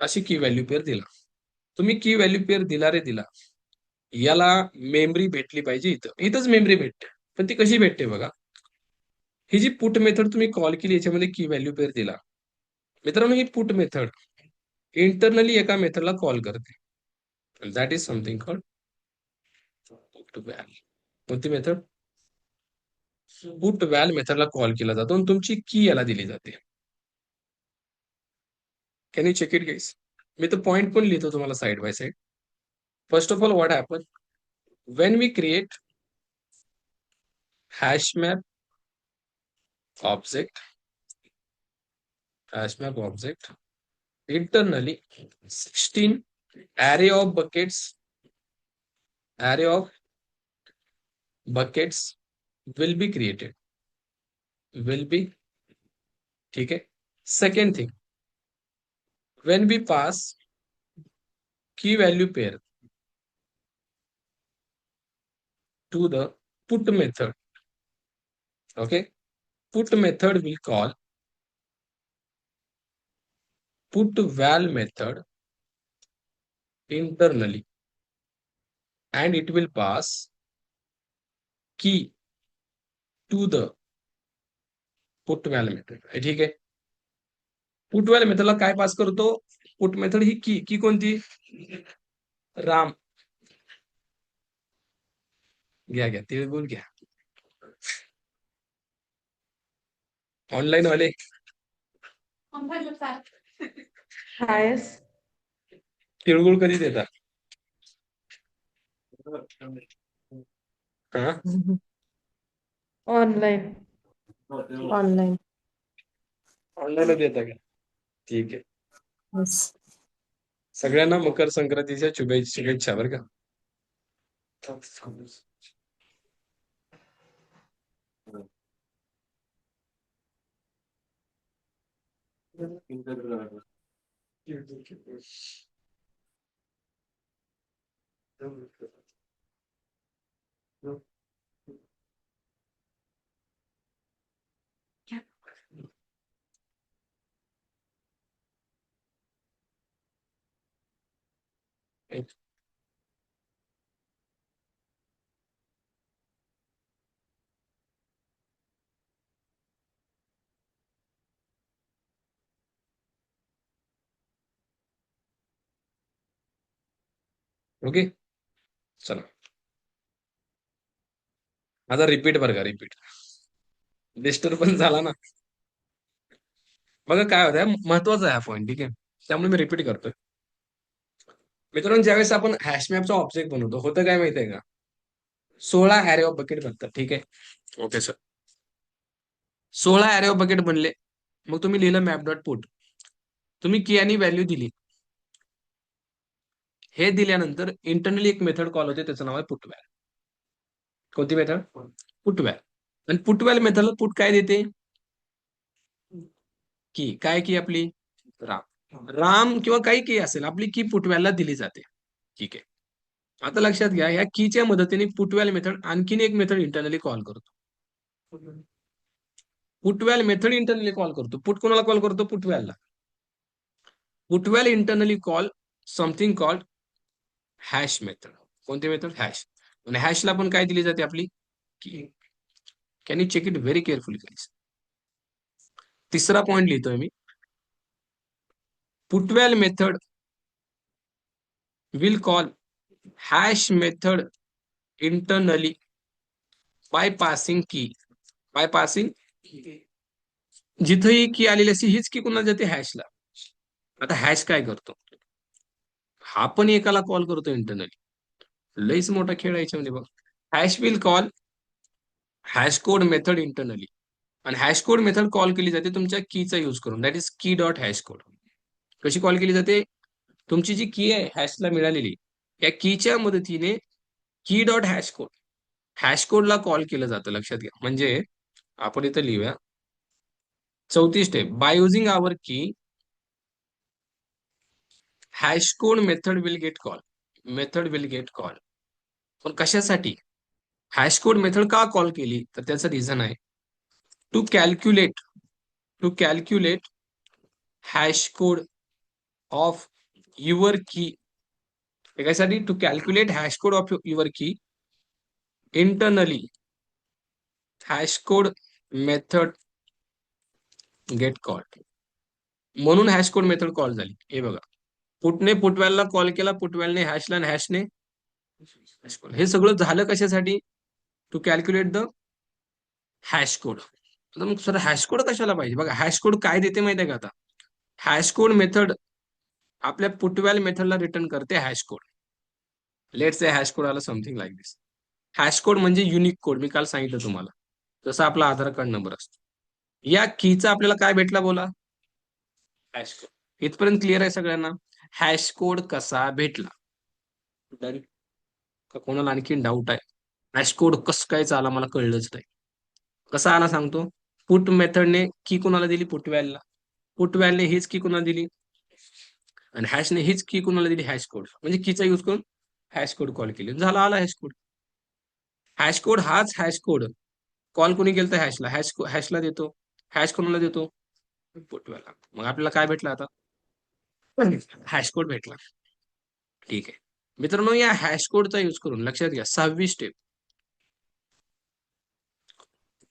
Speaker 2: अशी की व्हॅल्यू पेअर दिला. तुम्ही की व्हॅल्यू पेअर दिला रे दिला. याला मेमरी भेटली पाहिजे. इथंच मेमरी भेटते. पण ती कशी भेटते बघा. ही जी पुट मेथड तुम्ही कॉल केली, याच्यामध्ये की व्हॅल्यू पेअर दिला. मित्रांनो, ही पुट मेथड इंटरनली एका मेथडला कॉल करते. That is something called put val. कोणती मेथड? पुट व्हॅल मेथडला कॉल केला जातो आणि तुमची की याला दिली जाते. Can you check it guys? मी तर पॉइंट पण लिहितो तुम्हाला side by side. First of all, what happen when we create hash map object, internally 16 array of buckets will be created, ठीक है. Second thing, when we pass key value pair to the put method, okay, put method will call put val method internally and it will pass key to the put val method, ठीक आहे. Put val मेथडला काय pass करतो? Put method ही की कोणती? राम. घ्या घ्या, तिळगुळ घ्या. ऑनलाईन वाले
Speaker 1: हायस
Speaker 2: तिळगुळ कधी देतात? हा,
Speaker 1: ऑनलाईन.
Speaker 4: ऑनलाईन.
Speaker 2: ऑनलाईन देता का? ठीक आहे.
Speaker 4: Yes.
Speaker 2: सगळ्यांना मकर संक्रांतीच्या शुभेच्छा बरं का. ओके, चला आता रिपीट बरं का, रिपीट डिस्टर्बन्स झाला ना. बघा काय होतं, महत्वाचा आहे हा पॉईंट, ठीक आहे, त्यामुळे मी रिपीट करतोय. मित्रांनो, ज्यावेळेस आपण हॅशमॅपचा ऑब्जेक्ट बनवतो, होतं काय माहितीये का, 16 ऍरे ऑफ बकेट बनतात, ठीक आहे. Okay sir, 16 array of bucket बनले. मग तुम्ही लिहिलं मॅप डॉट पुट, तुम्ही की आणि व्हॅल्यू दिली. हे दिल्यानंतर इंटरनली एक मेथड कॉल होते, त्याचं नाव आहे पुटव्हॅल. कोणती मेथड? पुटव्हॅल. आणि पुटव्हॅल मेथडला पुट काय देते? की. काय की आपली? राम. राम किंवा काही की असेल, आपली की पुटव्हॅलला दिली जाते, ठीक आहे. आता लक्षात घ्या, या कीच्या मदतीने पुटव्हॅल मेथड आणखीन एक मेथड इंटरनली कॉल करतो. पुटव्हॅल मेथड इंटरनली कॉल करतो. पुट कोणाला कॉल करतो? पुटव्हॅलला. Put val internally call something called hash method. कोणती मेथड? हॅश. आणि हॅशला पण काय दिली जाते? आपली key. Can you check it very carefully guys. तिसरा पॉइंट लिहितोय मी. Put val method will call hash method internally by passing key. by passing जिथेही की आलेली असते, हीच की कुणाला जाते? हॅशला. आता हॅश काय करतो? हा पण एकाला कॉल करतो इंटरनली. लईच मोठा खेळ आहे याच्यामध्ये बघ. Hash will call hash code method internally, आणि हॅश कोड मेथड कॉल केली जाते तुमच्या कीचा युज करून, दॅट इज की डॉट हॅश कोड. कशी कॉल केली जाते? तुमची जी की आहे हॅशला मिळालेली, या कीच्या मदतीने की डॉट हॅश कोड, हॅश कोडला कॉल केलं जातं. लक्षात घ्या. म्हणजे आपण इथं लिहूया 34 step. By using our key hash code method will get call. Method will get call. पण कशासाठी हॅश कोड मेथड का कॉल केली? तर त्याचं रिझन आहे to calculate hash code of your key. त्यासाठी to calculate hash code of your key internally hash code method get call. म्हणून hash code method call झाली. हे बघा, पुटने पुटव्हॅलला कॉल केला, पुटव्हॅलने हॅशला, आणि हॅशने हॅश कोड. हे सगळं झालं कशासाठी? To calculate the hash code. आता मग सर हॅश कोड कशाला पाहिजे? बघा, हॅश कोड काय देते माहिती आहे का? आता हॅश कोड मेथड आपल्या पुटव्हॅल मेथडला रिटर्न करते hash code. Let's say hash code आला समथिंग लाईक दिस. हॅश कोड म्हणजे युनिक कोड. मी काल सांगितलं तुम्हाला, जसं आपला आधार कार्ड नंबर असतो. या कीचा आपल्याला काय भेटला बोला? Hash code. इथपर्यंत क्लिअर आहे सगळ्यांना? हॅश कोड कसा भेटला? Done? का कोणाला आणखीन डाऊट आहे? हॅश कोड कसं काय आला मला कळलंच नाही. कसा आला सांगतो. पुट मेथडने की कोणाला दिली? पुटव्हॅलला. पुटव्हॅलने हीच की कोणाला दिली? आणि हॅशने हीच की कोणाला दिली? Hash code. म्हणजे कीचा युज करून हॅश कोड कॉल केली, झाला आला हॅश कोड. हॅश कोड हाच हॅश कोड कॉल कोणी केलं? तर हॅशला. हॅशला देतो. हॅश कोणाला देतो? पुटव्हॅलला. मग आपल्याला काय भेटलं आता? हॅश कोड भेटला. ठीक आहे मित्रांनो, या हॅश कोडचा यूज करून लक्षात घ्या 6वी step.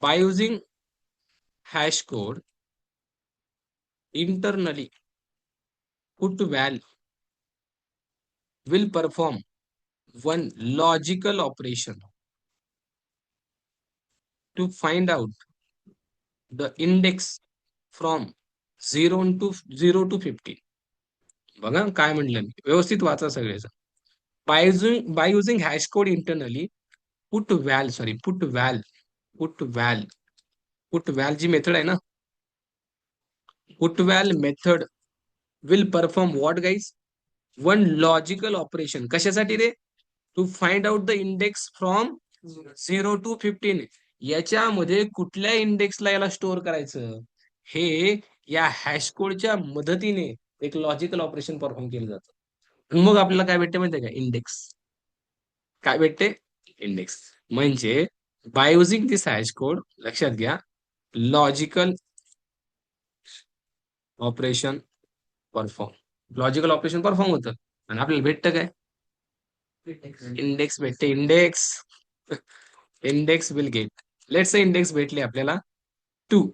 Speaker 2: By using hash code internally puttval will perform one logical operation to find out the index from 0 to 15. बघा काय म्हटलं मी, व्यवस्थित वाचा सगळेच. By using hash code internally putval जी मेथड आहे ना, putval method will perform what guys? One logical operation. कशासाठी रे? To find out the index from 0 to 15. याच्यामध्ये कुठल्या इंडेक्सला याला स्टोअर करायचं, हे या हॅश कोडच्या मदतीने एक लॉजिकल ऑपरेशन परफॉर्म केलं जातं. मग आपल्याला काय भेटते माहितीये का? इंडेक्स. काय भेटते? इंडेक्स. म्हणजे by using this hash code, लक्षात घ्या, लॉजिकल ऑपरेशन परफॉर्म होतं आणि आपल्याला भेटतं काय? इंडेक्स भेटते. Index index will get. Let's say index भेटली आपल्याला 2.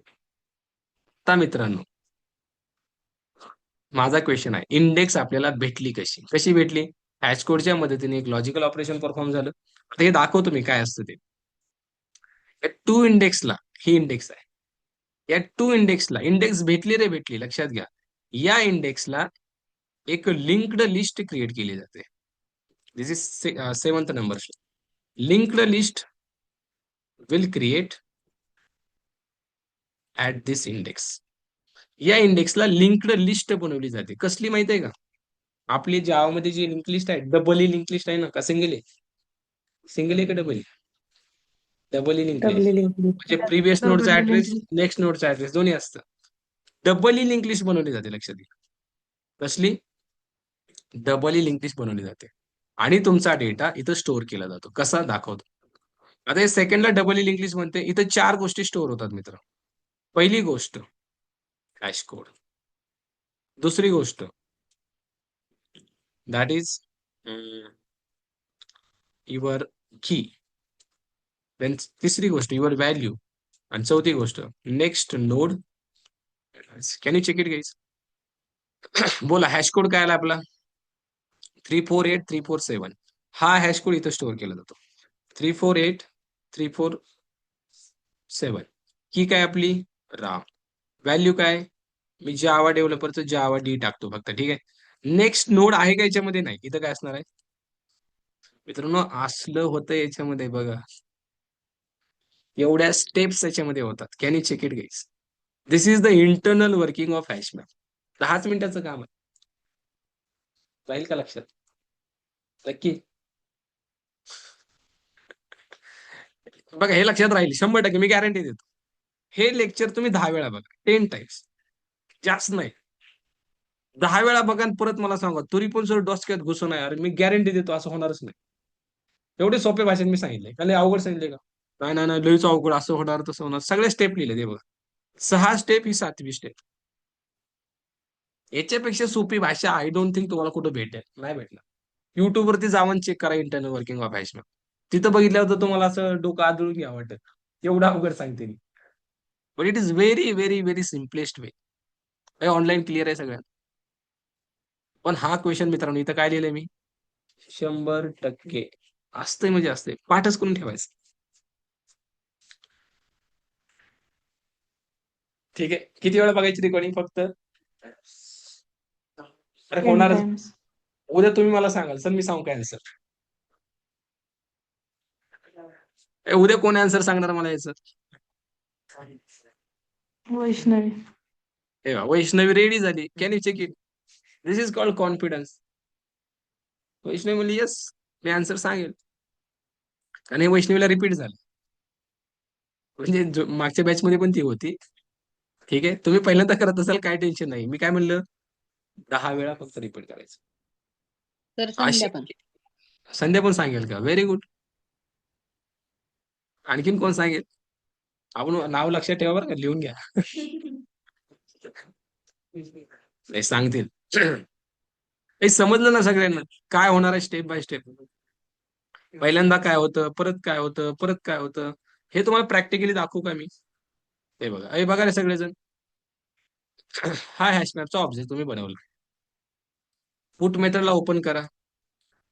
Speaker 2: आता मित्रांनो माझा क्वेश्चन आहे, इंडेक्स आपल्याला भेटली कशी? कशी भेटली? हॅश कोडच्या मदतीने एक लॉजिकल ऑपरेशन परफॉर्म झालं. आता हे दाखवतो मी काय असतं ते. या 2 इंडेक्सला, ही इंडेक्स आहे, या 2 इंडेक्सला इंडेक्स भेटली रे भेटली, लक्षात घ्या. या इंडेक्सला एक लिंक्ड लिस्ट क्रिएट केली जाते. This is 7th number. Linked list will create at this index. या इंडेक्सला लिंक्ड लिस्ट बनवली जाते. कसली माहिती आहे का? आपली जावा मध्ये जी लिंक लिस्ट आहे, डबल लिंक लिस्ट आहे ना, का सिंगल आहे? सिंगल आहे का double? Double link list
Speaker 4: doubly link
Speaker 2: म्हणजे प्रिव्हियस नोडचा
Speaker 1: Double
Speaker 2: ऍड्रेस,
Speaker 1: linked.
Speaker 2: नेक्स्ट नोडचा ऍड्रेस दोन्ही असतं. डबल लिंक लिस्ट बनवली जाते. लक्षात घ्या. कसली? डबल लिंक लिस्ट बनवली जाते आणि तुमचा डेटा इथं स्टोअर केला जातो. कसा दाखवतो? आता हे सेकंडला डबल लिंक लिस्ट म्हणते. इथं 4 गोष्टी स्टोअर होतात मित्र. पहिली गोष्ट हॅश कोड. दुसरी गोष्ट that is your key. Then तिसरी गोष्ट युअर व्हॅल्यू. आणि चौथी गोष्ट next node. Can you check it guys? बोला हॅश कोड काय आला आपला? 348347. हा हॅश कोड इथं स्टोअर केला जातो. 348347. की काय आपली? राम. व्हॅल्यू काय? मी जावा डेव्हलपरचं जावा डी टाकतो फक्त. ठीक आहे. नेक्स्ट नोड आहे का याच्यामध्ये? नाही. इथं काय असणार आहे मित्रांनो? असलं होतं याच्यामध्ये बघा. एवढ्या स्टेप्स याच्यामध्ये होतात. Can you check it guys? This is the internal working of hash map. 10च मिनिटाचं काम आहे. राहील का लक्षात? नक्की बघा, हे लक्षात राहील 100%. मी गॅरंटी देतो. हे लेक्चर तुम्ही 10 वेळा बघा. 10 टाइम्स, जास्त नाही. 10 वेळा बघा आणि परत मला सांगा, तरी पण जर डोसक्यात घुसून आहे, अरे मी गॅरंटी देतो असं होणारच नाही. एवढे सोपे भाषेत मी सांगितले. का लय अवघड सांगितले का? नाही नाही नाही, लयच अवघड, असं होणार तसं होणार. सगळे स्टेप लिहिले ते बघा. 6 स्टेप, ही 7वी स्टेप. याच्यापेक्षा सोपी भाषा आय डोंट थिंक तुम्हाला कुठं भेटेल. नाही भेटणार. युट्यूब वरती जाऊन चेक करा internal working of hash map. तिथं बघितल्यावर तर तुम्हाला असं डोकं आदळून घ्या वाटत. एवढं अवघड सांगते मी. But it is very very very simplest way. Online clear आहे सगळ्यांना. पण हा क्वेश्चन मित्रांनो इथं काय लिहिलंय मी? 100% असतंय म्हणजे असतंय. पाठच करून ठेवायचं. ठीक आहे. किती वेळा बघायची रेकॉर्डिंग फक्त? अरे
Speaker 3: 10
Speaker 2: होणारच.
Speaker 3: times.
Speaker 2: उद्या तुम्ही मला सांगाल सर, मी सांगू काय आन्सर? उद्या कोण आन्सर सांगणार मला याचं?
Speaker 1: वैष्णवी.
Speaker 2: हे बघा, वैष्णवी रेडी झाली. Can you check it? This is called confidence. Vaishnavi म्हणली येस, मी आन्सर सांगेल. आणि वैष्णवीला रिपीट झालं. म्हणजे मागच्या बॅच मध्ये पण ती होती. ठीक आहे. तुम्ही पहिल्यांदा करत असाल काय टेन्शन नाही. मी काय म्हणलं? 10 वेळा फक्त रिपीट करायचं.
Speaker 5: तर संध्या
Speaker 2: अशी
Speaker 5: पण
Speaker 2: संध्या पण सांगेल का? Very good. आणखीन कोण सांगेल? आपण नाव लक्षात ठेवा बरं का, लिहून घ्या. नाही सांगतील. हे समजलं ना सगळ्यांना काय होणार आहे स्टेप बाय स्टेप? पहिल्यांदा काय होतं, परत काय होतं, परत काय होतं, हे तुम्हाला प्रॅक्टिकली दाखवू का मी? हे बघा, हे बघा रे सगळेजण. हा हॅश मॅपचा ऑब्जेक्ट तुम्ही बनवला. पुट मेथडला ओपन करा.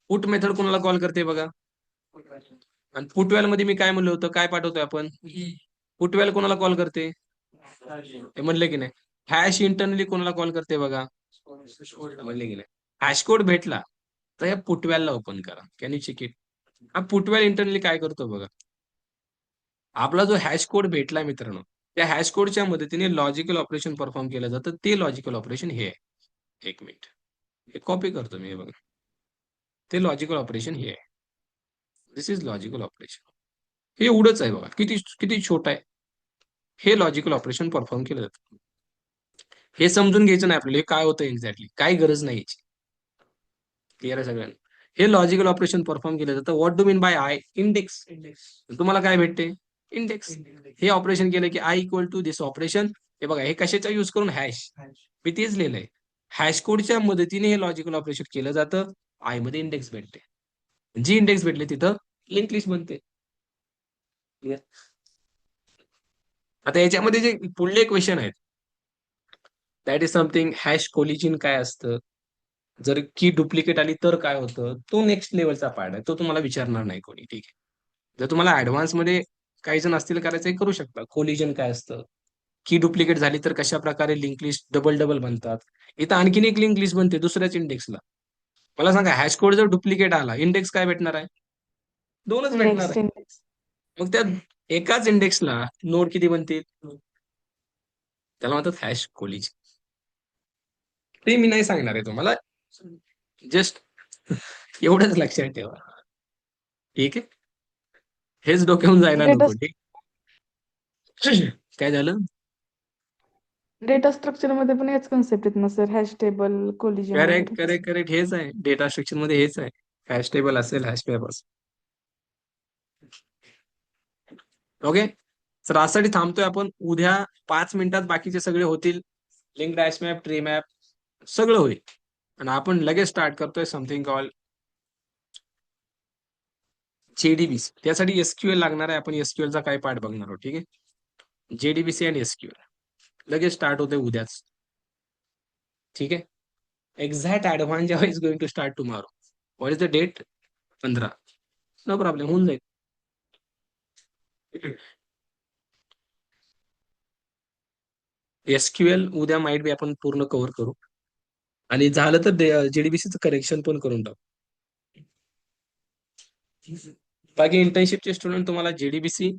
Speaker 2: पुट मेथड कोणाला कॉल करते बघा. आणि पुटवेल मध्ये मी काय म्हणलं होतं, काय पाठवतोय आपण? पुटवेल कोणाला कॉल करते? हे म्हणले की नाही? हॅश इंटरनली कोणाला कॉल करते बघा. म्हणले की नाही? हॅश कोड भेटला तर या पुटवेलला ओपन करा. Can you check it? हा पुटवेल इंटरनली काय करतो बघा. आपला जो हॅश कोड भेटलाय मित्रांनो, त्या हॅश कोडच्या मदतीने लॉजिकल ऑपरेशन परफॉर्म केलं जातं. ते लॉजिकल ऑपरेशन हे आहे. 1 मिनिट, हे कॉपी करतो मी. हे बघा, ते लॉजिकल ऑपरेशन हे आहे. दिस इज लॉजिकल ऑपरेशन. हे एवढंच आहे बघा. किती किती छोट आहे. हे लॉजिकल ऑपरेशन परफॉर्म केलं जातं. हे समजून घ्यायचं नाही आपल्याला हे काय होतं एक्झॅक्टली. काही गरज नाही याची. क्लिअर आहे सगळ्यांना? हे लॉजिकल ऑपरेशन परफॉर्म केलं जातं. What do mean by i? Index. तुम्हाला काय भेटते? इंडेक्स. हे ऑपरेशन केलं की i equal to this operation. हे बघा, हे कशाचा यूज करून? हॅश. मी तेच लिहिलंय. हॅश कोडच्या मदतीने हे लॉजिकल ऑपरेशन केलं जातं. आय मध्ये इंडेक्स भेटते. जी इंडेक्स भेटले तिथं लिंक लिस्ट बनते. Clear? आता याच्यामध्ये जे पुढले क्वेश्चन आहेत that is something hash collision काय असतं, जर की डुप्लिकेट आली तर काय होतं, तो नेक्स्ट लेवलचा पार्ट आहे, तो तुम्हाला विचारणार नाही कोणी. ठीक आहे. जर तुम्हाला ऍडव्हान्स मध्ये काही जण असतील करायचं हे करू शकता. कोलिजन काय असतं, की डुप्लिकेट झाली तर कशा प्रकारे लिंक लिस्ट डबल डबल बनतात. इथं आणखीन एक लिंक लिस्ट बनते दुसऱ्याच इंडेक्सला. मला सांगा हॅश कोड जर डुप्लिकेट आला इंडेक्स काय भेटणार आहे? दोनच भेटणार
Speaker 3: नेक्स्ट
Speaker 2: आहे.
Speaker 3: इंडेक्स.
Speaker 2: मग त्या एकाच इंडेक्सला नोड किती बनतील? त्याला म्हणतात हॅश कोलिजन. ते मी नाही सांगणार आहे तुम्हाला, जस्ट एवढंच लक्षात ठेवा. ठीक आहे. हेच डोक्यावरून जायला
Speaker 3: डेटा
Speaker 2: नको. ठीक. काय झालं?
Speaker 3: डेटा स्ट्रक्चर मध्ये पण हेच कन्सेप्ट आहेत ना sir, hash table, collision
Speaker 2: correct
Speaker 3: वगैरे.
Speaker 2: करेक्ट करेक्ट, हेच आहे डेटा स्ट्रक्चर मध्ये, हेच आहे. हॅश टेबल असेल, हॅश मॅप असेल. ओके. तर आजसाठी थांबतोय आपण. उद्या 5 मिनिटात बाकीचे सगळे होतील. Link dash map, tree map सगळं होईल. आणि आपण लगेच स्टार्ट करतोय समथिंग कॉल जेडीबीसी. त्यासाठी एसक्यूएल लागणार आहे. आपण एसक्यूएल चा काय पार्ट बघणार आहोत. ठीक आहे. जेडीबीसी आणि एसक्यूएल लगेच स्टार्ट होते उद्याच. ठीक आहे. एक्झॅक्ट ऍडव्हान्स जेव्हा is going to start tomorrow. What is the date? 15. No problem, होऊन जाईल. एसक्यूएल उद्या माइट बी आपण पूर्ण कव्हर करू. आणि झालं तर जेडीबीसीचं करेक्शन पण करून टाकू. बाकी इंटर्नशिपचे स्टुडंट तुम्हाला जेडीबीसी,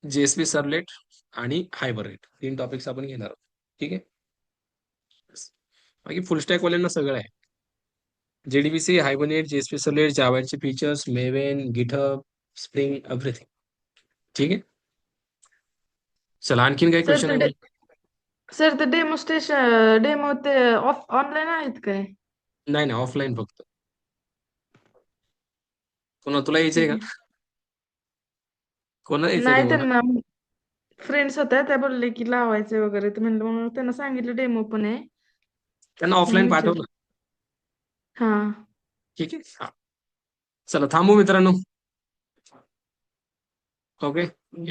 Speaker 2: जेएसपी सर्वलेट आणि हायबरनेट 3 टॉपिक्स आपण घेणार आहोत. ठीक आहे. बाकी फुल स्टॅक वाल्यांना सगळं आहे. जेडीबीसी, हायबरनेट, जेएसपी सर्वलेट, जावाचे features, Maven, GitHub, Spring, everything. ठीक आहे. चला आणखीन काही
Speaker 1: सर
Speaker 2: क्वेश्चन
Speaker 1: ते
Speaker 2: आहे?
Speaker 1: सर ते डेमो ते ऑनलाईन आहेत काय?
Speaker 2: नाही नाही, ऑफलाईन फक्त. कोणा तुला यायचंय
Speaker 1: ठीक
Speaker 2: का?
Speaker 1: आहे.
Speaker 2: कोणाला यायचंय
Speaker 1: नाही,
Speaker 2: डेमोला?
Speaker 1: त्यांना फ्रेंड्स होत्या त्या बोलले की लावायचे वगैरे, तर म्हणलं म्हणून त्यांना सांगितलं डेमो पण आहे
Speaker 2: त्यांना
Speaker 1: म्हणून
Speaker 2: ऑफलाईन पाठव ना.
Speaker 1: विचारलं. हा.
Speaker 2: ठीक आहे. हा. चला थांबू मित्रांनो. ओके.